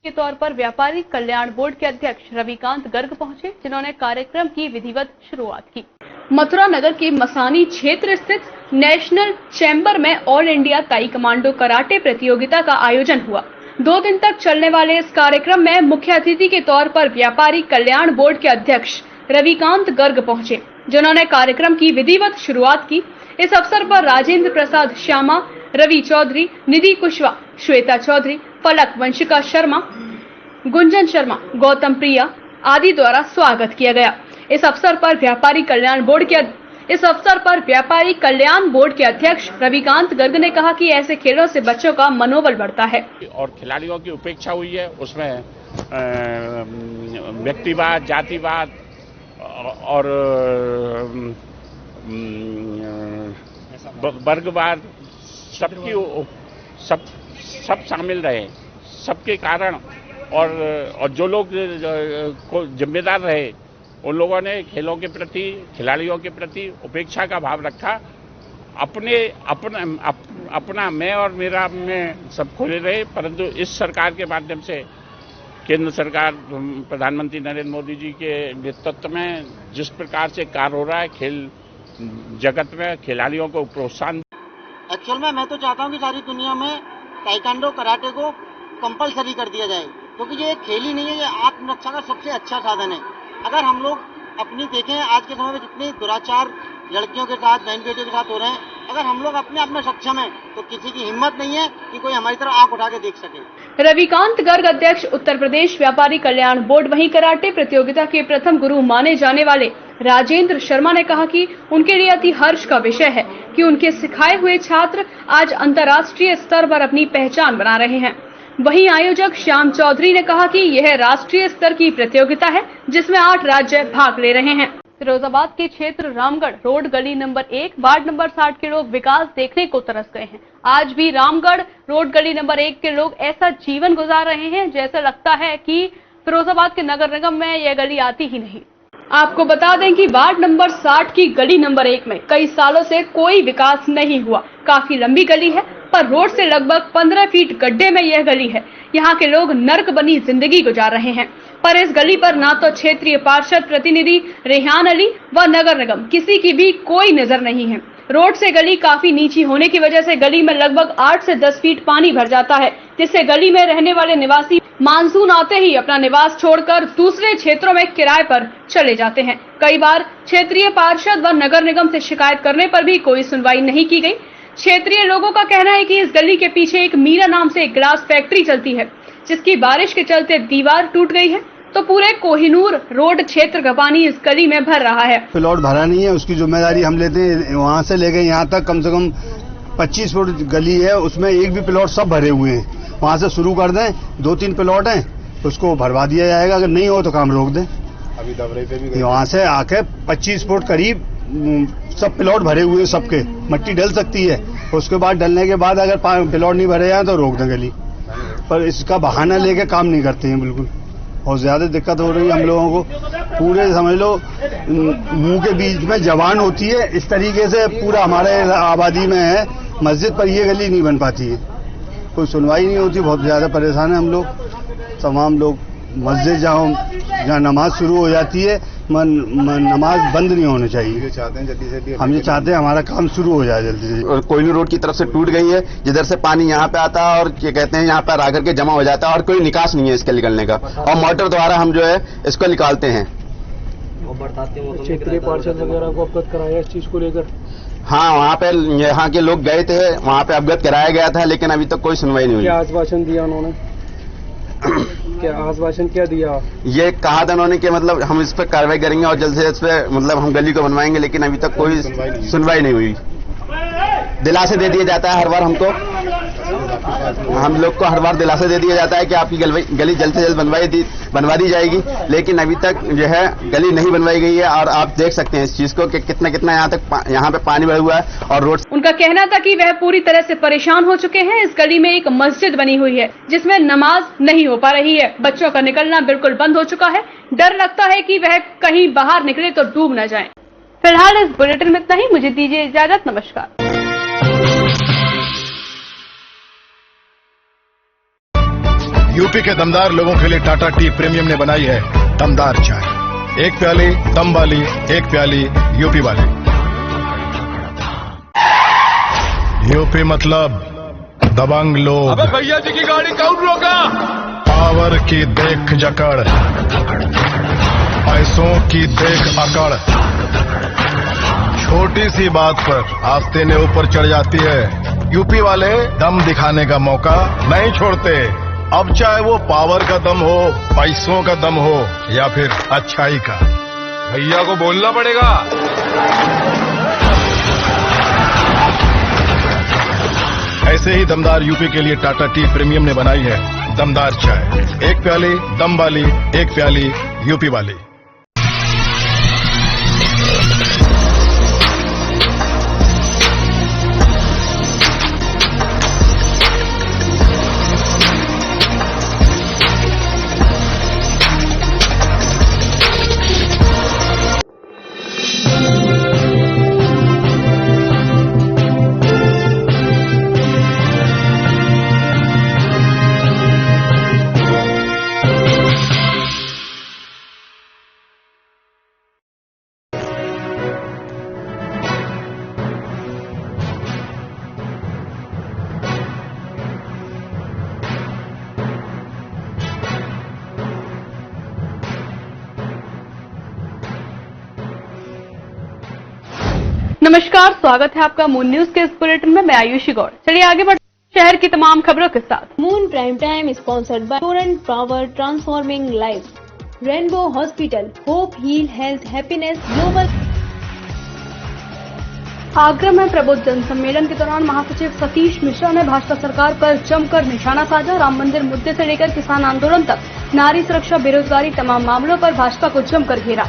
[SPEAKER 3] के तौर पर व्यापारी कल्याण बोर्ड के अध्यक्ष रविकांत गर्ग पहुंचे, जिन्होंने कार्यक्रम की विधिवत शुरुआत की। मथुरा नगर के मसानी क्षेत्र स्थित नेशनल चैम्बर में ऑल इंडिया ताइक्वांडो कराटे प्रतियोगिता का आयोजन हुआ। 2 दिन तक चलने वाले इस कार्यक्रम में मुख्य अतिथि के तौर पर व्यापारी कल्याण बोर्ड के अध्यक्ष रविकांत गर्ग पहुंचे, जिन्होंने कार्यक्रम की विधिवत शुरुआत की। इस अवसर पर राजेंद्र प्रसाद श्यामा, रवि चौधरी, निधि कुशवाहा, श्वेता चौधरी, फलक वंशिका शर्मा, गुंजन शर्मा, गौतम प्रिया आदि द्वारा स्वागत किया गया। इस अवसर पर व्यापारी कल्याण बोर्ड के अध्यक्ष रविकांत गर्ग ने कहा कि ऐसे खेलों से बच्चों का मनोबल बढ़ता है
[SPEAKER 21] और खिलाड़ियों की उपेक्षा हुई है। उसमें व्यक्तिवाद, जातिवाद और वर्गवाद सब शामिल रहे। सबके कारण और जो लोग को जिम्मेदार रहे, उन लोगों ने खेलों के प्रति, खिलाड़ियों के प्रति उपेक्षा का भाव रखा। अपना मैं और मेरा में सब खुले रहे। परंतु इस सरकार के माध्यम से, केंद्र सरकार प्रधानमंत्री नरेंद्र मोदी जी के नेतृत्व में जिस प्रकार से कार्य हो रहा है, खेल जगत में खिलाड़ियों को प्रोत्साहन।
[SPEAKER 22] एक्चुअल में मैं तो चाहता हूँ कि सारी दुनिया में ताइक्वांडो कराटे को कंपलसरी कर दिया जाए, क्योंकि ये खेल ही नहीं है, ये आत्मरक्षा का सबसे अच्छा साधन है। अगर हम लोग अपनी देखें, आज के समय में जितने दुराचार लड़कियों के साथ, बहन बेटियों के साथ हो रहे हैं, अगर हम लोग अपने आप में सक्षम हैं, तो किसी की हिम्मत नहीं है कि कोई हमारी तरफ आंख उठा के देख सके।
[SPEAKER 3] रविकांत गर्ग अध्यक्ष उत्तर प्रदेश व्यापारी कल्याण बोर्ड, वहीं कराटे प्रतियोगिता के प्रथम गुरु माने जाने वाले राजेंद्र शर्मा ने कहा कि उनके लिए अति हर्ष का विषय है कि उनके सिखाए हुए छात्र आज अंतर्राष्ट्रीय स्तर पर अपनी पहचान बना रहे हैं। वहीं आयोजक श्याम चौधरी ने कहा कि यह राष्ट्रीय स्तर की प्रतियोगिता है, जिसमें 8 राज्य भाग ले रहे हैं। फिरोजाबाद के क्षेत्र रामगढ़ रोड गली नंबर 1 वार्ड नंबर 60 के लोग विकास देखने को तरस गए हैं। आज भी रामगढ़ रोड गली नंबर 1 के लोग ऐसा जीवन गुजार रहे हैं जैसा लगता है कि फिरोजाबाद के नगर निगम में यह गली आती ही नहीं। आपको बता दें कि वार्ड नंबर 60 की गली नंबर 1 में कई सालों से कोई विकास नहीं हुआ। काफी लंबी गली है, पर रोड से लगभग 15 फीट गड्ढे में यह गली है। यहाँ के लोग नर्क बनी जिंदगी गुजार रहे हैं, पर इस गली पर ना तो क्षेत्रीय पार्षद प्रतिनिधि रेहान अली व नगर निगम किसी की भी कोई नजर नहीं है। रोड से गली काफी नीची होने की वजह से गली में लगभग 8 से 10 फीट पानी भर जाता है, जिससे गली में रहने वाले निवासी मानसून आते ही अपना निवास छोड़कर दूसरे क्षेत्रों में किराए पर चले जाते हैं। कई बार क्षेत्रीय पार्षद व नगर निगम से शिकायत करने पर भी कोई सुनवाई नहीं की गई। क्षेत्रीय लोगों का कहना है कि इस गली के पीछे एक मीरा नाम से एक ग्लास फैक्ट्री चलती है, जिसकी बारिश के चलते दीवार टूट गई है, तो पूरे कोहिनूर रोड क्षेत्र का पानी इस गली में भर रहा है।
[SPEAKER 4] प्लॉट भरा नहीं है, उसकी जिम्मेदारी हम लेते हैं। वहाँ से लेकर यहाँ तक कम से कम 25 फुट गली है, उसमें एक भी प्लॉट सब भरे हुए हैं। वहाँ से शुरू कर दें, 2-3 प्लॉट हैं, उसको भरवा दिया जाएगा। अगर नहीं हो तो काम रोक दें।
[SPEAKER 1] अभी दबरे पे भी
[SPEAKER 4] वहाँ से आके 25 फुट करीब सब प्लॉट भरे हुए हैं, सबके मट्टी डल सकती है। उसके बाद डलने के बाद अगर प्लॉट नहीं भरे जाए तो रोक दें गली, पर इसका बहाना लेके काम नहीं करते हैं बिल्कुल। बहुत ज्यादा दिक्कत हो रही है हम लोगों को। पूरे समझ लो मुंह के बीच में जबान होती है, इस तरीके से पूरा हमारे आबादी में है। मस्जिद पर ये गली नहीं बन पाती है, कोई सुनवाई नहीं होती। बहुत ज्यादा परेशान है हम लोग, तमाम लोग। मस्जिद जहाँ नमाज शुरू हो जाती है, नमाज बंद नहीं होनी चाहिए।
[SPEAKER 1] चाहते हैं जल्दी से
[SPEAKER 4] हम ये चाहते हैं हमारा काम शुरू हो जाए जल्दी से।
[SPEAKER 5] और कोयनूर रोड की तरफ से टूट गई है, जिधर से पानी यहाँ पे आता है और ये कहते हैं यहाँ पर आकर के जमा हो जाता है और कोई निकास नहीं है इसके निकलने का, और मोटर द्वारा हम जो है इसको निकालते हैं।
[SPEAKER 16] क्षेत्रीय पार्षद वगैरह को अवगत कराया इस चीज को लेकर?
[SPEAKER 5] हाँ, वहाँ पे यहाँ के लोग गए थे, वहाँ पे अवगत कराया गया था, लेकिन अभी तक कोई सुनवाई नहीं हुई।
[SPEAKER 16] क्या आश्वासन दिया उन्होंने? क्या आश्वासन क्या दिया?
[SPEAKER 5] ये कहा था उन्होंने कि मतलब हम इस पर कार्रवाई करेंगे और जल्द से इस पे मतलब हम गली को बनवाएंगे, लेकिन अभी तक कोई सुनवाई नहीं हुई। दिलासे दे दिया जाता है हर बार हमको, हम लोग को हर बार दिलासा दे दिया जाता है कि आपकी गली जल्द से जल्द बनवा दी जाएगी, लेकिन अभी तक जो है गली नहीं बनवाई गई है। और आप देख सकते हैं इस चीज को कि कितना यहाँ पे पानी भरा हुआ है और रोड।
[SPEAKER 3] उनका कहना था कि वह पूरी तरह से परेशान हो चुके हैं। इस गली में एक मस्जिद बनी हुई है, जिसमें नमाज नहीं हो पा रही है। बच्चों का निकलना बिल्कुल बंद हो चुका है। डर लगता है कि वह कहीं बाहर निकले तो डूब न जाएं। फिलहाल इस बुलेटिन में इतना ही। मुझे दीजिए इजाजत। नमस्कार।
[SPEAKER 1] यूपी के दमदार लोगों के लिए टाटा टी प्रीमियम ने बनाई है दमदार चाय। एक प्याली दम वाली, एक प्याली यूपी वाली। यूपी मतलब दबंग लोग।
[SPEAKER 2] अबे भैया जी की गाड़ी कौन रोका?
[SPEAKER 1] पावर की देख जकड़, पैसों की देख अकड़, छोटी सी बात पर आस्ते ने ऊपर चढ़ जाती है। यूपी वाले दम दिखाने का मौका नहीं छोड़ते। अब चाहे वो पावर का दम हो, पैसों का दम हो, या फिर अच्छाई का।
[SPEAKER 2] भैया को बोलना पड़ेगा।
[SPEAKER 1] ऐसे ही दमदार यूपी के लिए टाटा टी प्रीमियम ने बनाई है दमदार चाय। एक प्याली दम वाली, एक प्याली यूपी वाली।
[SPEAKER 3] नमस्कार, स्वागत है आपका मून न्यूज के इस बुलेटिन में। मैं आयुषी गौड़। चलिए आगे बढ़ते शहर की तमाम खबरों के साथ।
[SPEAKER 23] Moon Prime Time sponsored by Torrent Power transforming life, Rainbow Hospital, hope heal health happiness global.
[SPEAKER 3] Agra में प्रबुद्ध जन सम्मेलन के दौरान महासचिव सतीश मिश्रा ने भाजपा सरकार पर जमकर निशाना साधा। राम मंदिर मुद्दे से लेकर किसान आंदोलन तक, नारी सुरक्षा, बेरोजगारी, तमाम मामलों पर भाजपा को जमकर घेरा।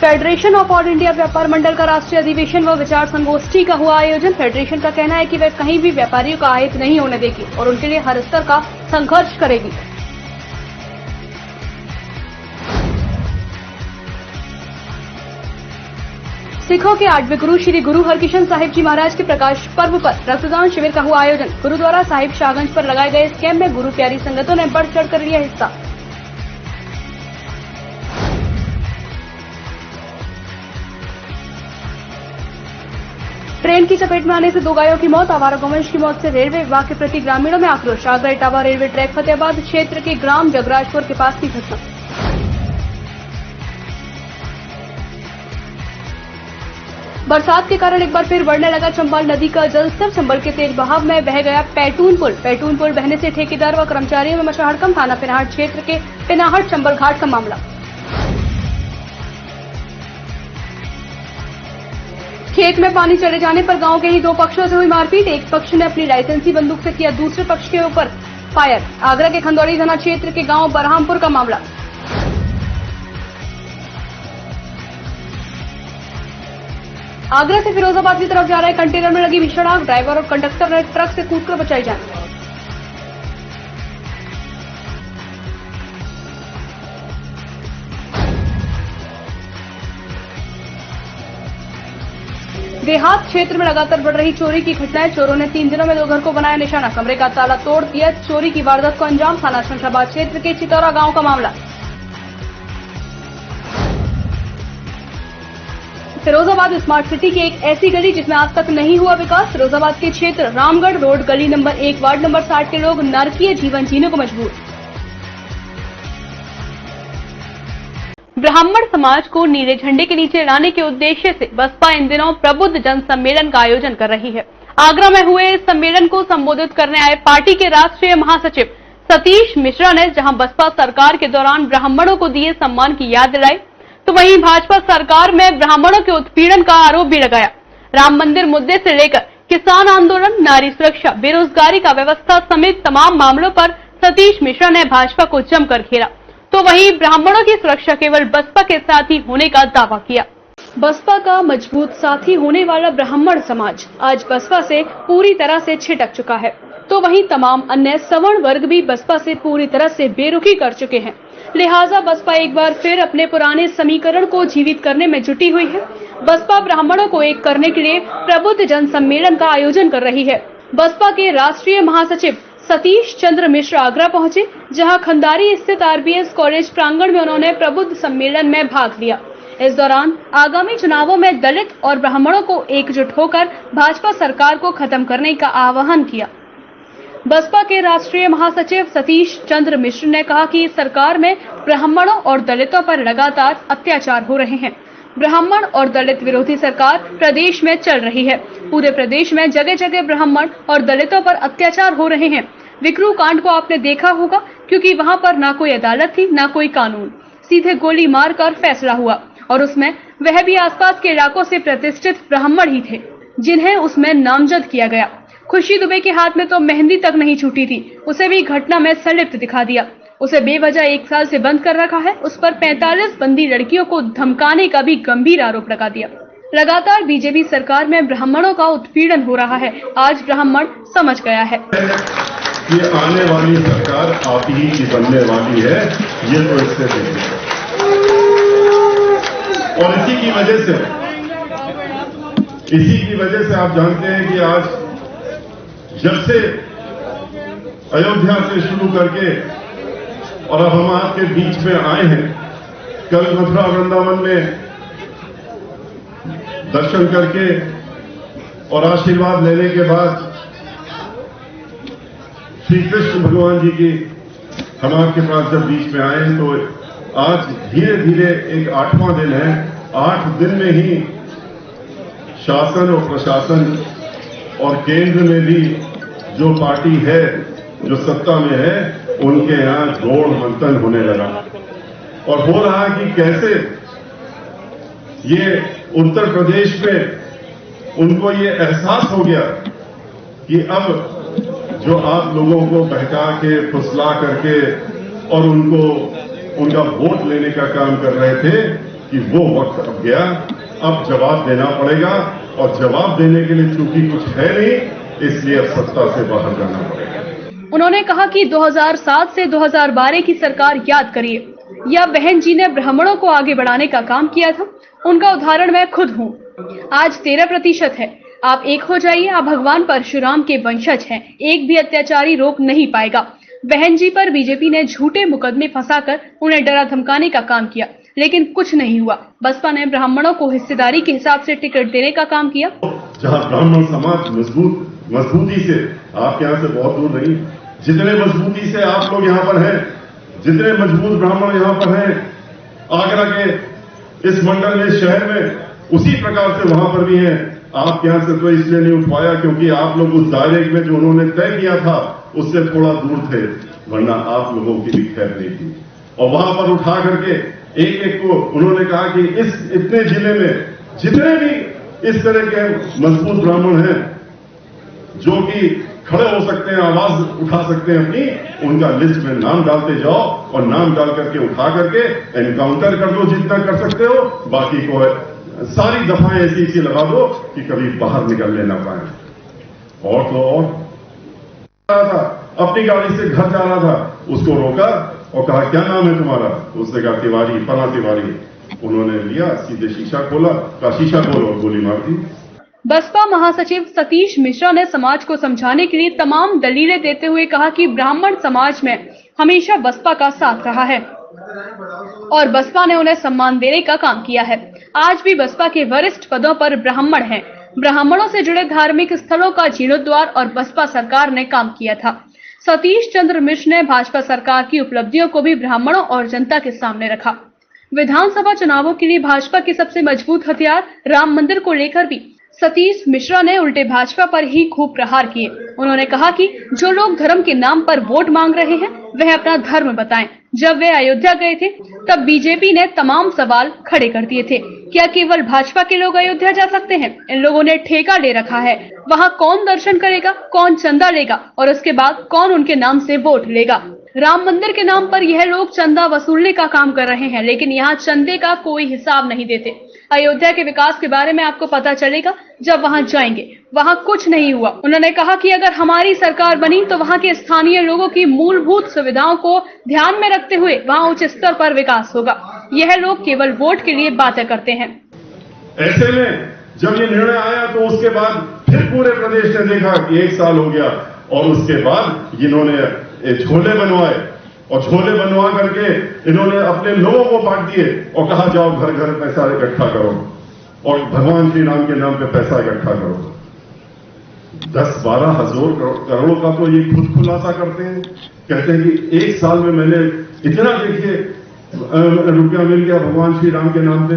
[SPEAKER 3] फेडरेशन ऑफ ऑल इंडिया व्यापार मंडल का राष्ट्रीय अधिवेशन व विचार संगोष्ठी का हुआ आयोजन। फेडरेशन का कहना है कि वह कहीं भी व्यापारियों का आयत नहीं होने देगी और उनके लिए हर स्तर का संघर्ष करेगी। सिखों के 8वें गुरु श्री गुरु हरकिशन साहिब जी महाराज के प्रकाश पर्व पर रक्तदान शिविर का हुआ आयोजन। गुरुद्वारा साहिब शाहगंज पर लगाए गए इस कैंप में गुरु प्यारी संगतों ने बढ़ चढ़कर लिया हिस्सा। ट्रेन की चपेट में आने से 2 गायों की मौत, आवारा गोवंश की मौत से रेलवे विभाग के प्रति ग्रामीणों में आक्रोश। आगरा इटावा रेलवे ट्रैक फतेहाबाद क्षेत्र के ग्राम जगराजपुर के पास की घटना। बरसात के कारण एक बार फिर बढ़ने लगा चंबल नदी का जलस्तर। चंबल के तेज बहाव में बह गया पैटून पुल। पैटून पुल बहने से ठेकेदार व कर्मचारियों में मचा हड़कंप। थाना पिनाहट क्षेत्र के पिनाहट चंबल घाट का मामला। खेत में पानी चले जाने पर गांव के ही 2 पक्षों से हुई मारपीट। एक पक्ष ने अपनी लाइसेंसी बंदूक से किया दूसरे पक्ष के ऊपर फायर। आगरा के खंदौड़ी थाना क्षेत्र के गांव बरहामपुर का मामला। आगरा से फिरोजाबाद की तरफ जा रहे कंटेनर में लगी भीषण आग। ड्राइवर और कंडक्टर ने ट्रक से कूदकर बचाई जान। देहात क्षेत्र में लगातार बढ़ रही चोरी की घटनाएं। चोरों ने 3 दिनों में 2 घर को बनाया निशाना। कमरे का ताला तोड़ दिया, चोरी की वारदात को अंजाम। थाना शमशाबाद क्षेत्र के चितौरा गांव का मामला। फिरोजाबाद स्मार्ट सिटी की एक ऐसी गली जिसमें आज तक नहीं हुआ विकास। फिरोजाबाद के क्षेत्र रामगढ़ रोड गली नंबर 1 वार्ड नंबर 60 के लोग नरकीय जीवन जीने को मजबूर। ब्राह्मण समाज को नीले झंडे के नीचे लाने के उद्देश्य से बसपा इन दिनों प्रबुद्ध जन सम्मेलन का आयोजन कर रही है। आगरा में हुए इस सम्मेलन को संबोधित करने आए पार्टी के राष्ट्रीय महासचिव सतीश मिश्रा ने जहां बसपा सरकार के दौरान ब्राह्मणों को दिए सम्मान की याद दिलाई, तो वहीं भाजपा सरकार में ब्राह्मणों के उत्पीड़न का आरोप भी लगाया। राम मंदिर मुद्दे से लेकर किसान आंदोलन, नारी सुरक्षा, बेरोजगारी का व्यवस्था समेत तमाम मामलों पर सतीश मिश्रा ने भाजपा को जमकर घेरा, तो वहीं ब्राह्मणों की सुरक्षा केवल बसपा के साथ ही होने का दावा किया। बसपा का मजबूत साथी होने वाला ब्राह्मण समाज आज बसपा से पूरी तरह से छिटक चुका है, तो वहीं तमाम अन्य सवर्ण वर्ग भी बसपा से पूरी तरह से बेरुखी कर चुके हैं। लिहाजा बसपा एक बार फिर अपने पुराने समीकरण को जीवित करने में जुटी हुई है। बसपा ब्राह्मणों को एक करने के लिए प्रबुद्ध जन सम्मेलन का आयोजन कर रही है। बसपा के राष्ट्रीय महासचिव सतीश चंद्र मिश्रा आगरा पहुंचे, जहां खंदारी स्थित आरबीएस कॉलेज प्रांगण में उन्होंने प्रबुद्ध सम्मेलन में भाग लिया। इस दौरान आगामी चुनावों में दलित और ब्राह्मणों को एकजुट होकर भाजपा सरकार को खत्म करने का आह्वान किया। बसपा के राष्ट्रीय महासचिव सतीश चंद्र मिश्र ने कहा कि सरकार में ब्राह्मणों और दलितों पर लगातार अत्याचार हो रहे हैं। ब्राह्मण और दलित विरोधी सरकार प्रदेश में चल रही है। पूरे प्रदेश में जगह जगह ब्राह्मण और दलितों पर अत्याचार हो रहे हैं। विक्रू कांड को आपने देखा होगा, क्योंकि वहां पर ना कोई अदालत थी, ना कोई कानून, सीधे गोली मारकर फैसला हुआ, और उसमें वह भी आसपास के इलाकों से प्रतिष्ठित ब्राह्मण ही थे जिन्हें उसमें नामजद किया गया। खुशी दुबे के हाथ में तो मेहंदी तक नहीं छूटी थी, उसे भी घटना में संलिप्त दिखा दिया। उसे बेवजह 1 साल से बंद कर रखा है। उस पर 45 बंदी लड़कियों को धमकाने का भी गंभीर आरोप लगा दिया। लगातार बीजेपी सरकार में ब्राह्मणों का उत्पीड़न हो रहा है। आज ब्राह्मण समझ गया है
[SPEAKER 6] ये आने वाली सरकार आप ही की बनने वाली है, ये तो इससे देखिए। और इसी की वजह से आप जानते हैं कि आज जब से अयोध्या से शुरू करके और अब हम आपके बीच में आए हैं, कल मथुरा वृंदावन में दर्शन करके और आशीर्वाद लेने के बाद श्री कृष्ण भगवान जी की हम आपके पास जब बीच में आए, तो आज धीरे धीरे एक 8वां दिन है। 8 दिन में ही शासन और प्रशासन और केंद्र में भी जो पार्टी है, जो सत्ता में है, उनके यहाँ जोड़ मंथन होने लगा और हो रहा कि कैसे ये उत्तर प्रदेश में उनको ये एहसास हो गया कि अब जो आप लोगों को बहका के फुसला करके और उनको उनका वोट लेने का काम कर रहे थे, कि वो वक्त अब गया, अब जवाब देना पड़ेगा और जवाब देने के लिए चूंकि कुछ है नहीं, इसलिए अब सत्ता से बाहर जाना पड़ेगा।
[SPEAKER 3] उन्होंने कहा कि 2007 से 2012 की सरकार याद करिए, या बहन जी ने ब्राह्मणों को आगे बढ़ाने का काम किया था। उनका उदाहरण मैं खुद हूँ। आज 13% है। आप एक हो जाइए, आप भगवान परशुराम के वंशज हैं, एक भी अत्याचारी रोक नहीं पाएगा। बहन जी पर बीजेपी ने झूठे मुकदमे फंसाकर उन्हें डरा धमकाने का काम किया, लेकिन कुछ नहीं हुआ। बसपा ने ब्राह्मणों को हिस्सेदारी के हिसाब से टिकट देने का काम किया।
[SPEAKER 6] जहाँ ब्राह्मण समाज मजबूती से, आप यहाँ से बहुत दूर नहीं, जितने मजबूती से आप लोग यहाँ पर हैं, जितने मजबूत ब्राह्मण यहाँ पर हैं, आगरा के इस मंडल में, शहर में, उसी प्रकार से वहां पर भी हैं। आप यहाँ से तो इसलिए नहीं उठ पाया क्योंकि आप लोग उस दायरे में जो उन्होंने तय किया था उससे थोड़ा दूर थे, वरना आप लोगों की भी खैर नहीं थी। और वहां पर उठा करके एक एक को उन्होंने कहा कि इस इतने जिले में जितने भी इस तरह के मजबूत ब्राह्मण हैं जो कि खड़े हो सकते हैं, आवाज उठा सकते हैं अपनी, उनका लिस्ट में नाम डालते जाओ और नाम डाल करके उठा करके एनकाउंटर कर दो जितना कर सकते हो, बाकी को सारी दफाएं ऐसी लगा दो कि कभी बाहर निकलने ना पाए। और तो और था, अपनी गाड़ी से घर जा रहा था, उसको रोका और कहा क्या नाम है तुम्हारा? उसने कहा तिवारी, फला तिवारी। उन्होंने लिया, सीधे शीशा खोला, कहा शीशा खोलो और गोली मार दी।
[SPEAKER 3] बसपा महासचिव सतीश मिश्रा ने समाज को समझाने के लिए तमाम दलीलें देते हुए कहा कि ब्राह्मण समाज में हमेशा बसपा का साथ रहा है और बसपा ने उन्हें सम्मान देने का काम किया है। आज भी बसपा के वरिष्ठ पदों पर ब्राह्मण हैं। ब्राह्मणों से जुड़े धार्मिक स्थलों का जीर्णोद्धार और बसपा सरकार ने काम किया था। सतीश चंद्र मिश्र ने भाजपा सरकार की उपलब्धियों को भी ब्राह्मणों और जनता के सामने रखा। विधानसभा चुनावों के लिए भाजपा के सबसे मजबूत हथियार राम मंदिर को लेकर भी सतीश मिश्रा ने उल्टे भाजपा पर ही खूब प्रहार किए। उन्होंने कहा कि जो लोग धर्म के नाम पर वोट मांग रहे हैं वह अपना धर्म बताएं। जब वे अयोध्या गए थे तब बीजेपी ने तमाम सवाल खड़े कर दिए थे। क्या केवल भाजपा के लोग अयोध्या जा सकते हैं? इन लोगों ने ठेका ले रखा है। वहाँ कौन दर्शन करेगा, कौन चंदा लेगा और उसके बाद कौन उनके नाम से वोट लेगा? राम मंदिर के नाम पर यह लोग चंदा वसूलने का काम कर रहे हैं, लेकिन यहाँ चंदे का कोई हिसाब नहीं देते। अयोध्या के विकास के बारे में आपको पता चलेगा जब वहां जाएंगे। वहां कुछ नहीं हुआ। उन्होंने कहा कि अगर हमारी सरकार बनी तो वहां के स्थानीय लोगों की मूलभूत सुविधाओं को ध्यान में रखते हुए वहां उच्च स्तर पर विकास होगा। यह लोग केवल वोट के लिए बातें करते हैं।
[SPEAKER 6] ऐसे में जब ये निर्णय आया तो उसके बाद फिर पूरे प्रदेश ने देखा कि 1 साल हो गया और उसके बाद इन्होंने झोले बनवाए और झोले बनवा करके इन्होंने अपने लोगों को बांट दिए और कहा जाओ घर घर पैसा इकट्ठा करो और भगवान श्री राम के नाम पे पैसा इकट्ठा करो। 10-12 हजार करोड़ का तो ये खुद खुलासा करते हैं, कहते हैं कि 1 साल में मैंने इतना देखिए रुपया मिल गया भगवान श्री राम के नाम पे।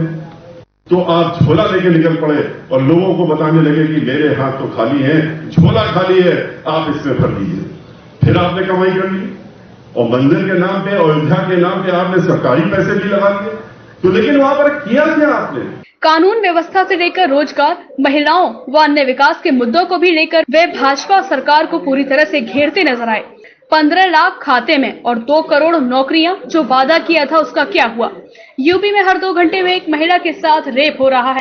[SPEAKER 6] तो आप झोला लेके निकल पड़े और लोगों को बताने लगे कि मेरे हाथ तो खाली हैं, झोला खाली है, आप इसमें भर लीजिए। फिर आपने कमाई कर ली और मंदिर के नाम पे, अयोध्या के नाम पे आपने सरकारी पैसे भी लगा दिए। तो लेकिन वहां पर किया क्या आपने?
[SPEAKER 3] कानून व्यवस्था से लेकर रोजगार, महिलाओं व अन्य विकास के मुद्दों को भी लेकर वे भाजपा सरकार को पूरी तरह से घेरते नजर आए। 15 लाख खाते में और 2 करोड़ नौकरियां जो वादा किया था उसका क्या हुआ? यूपी में हर 2 घंटे में एक महिला के साथ रेप हो रहा है।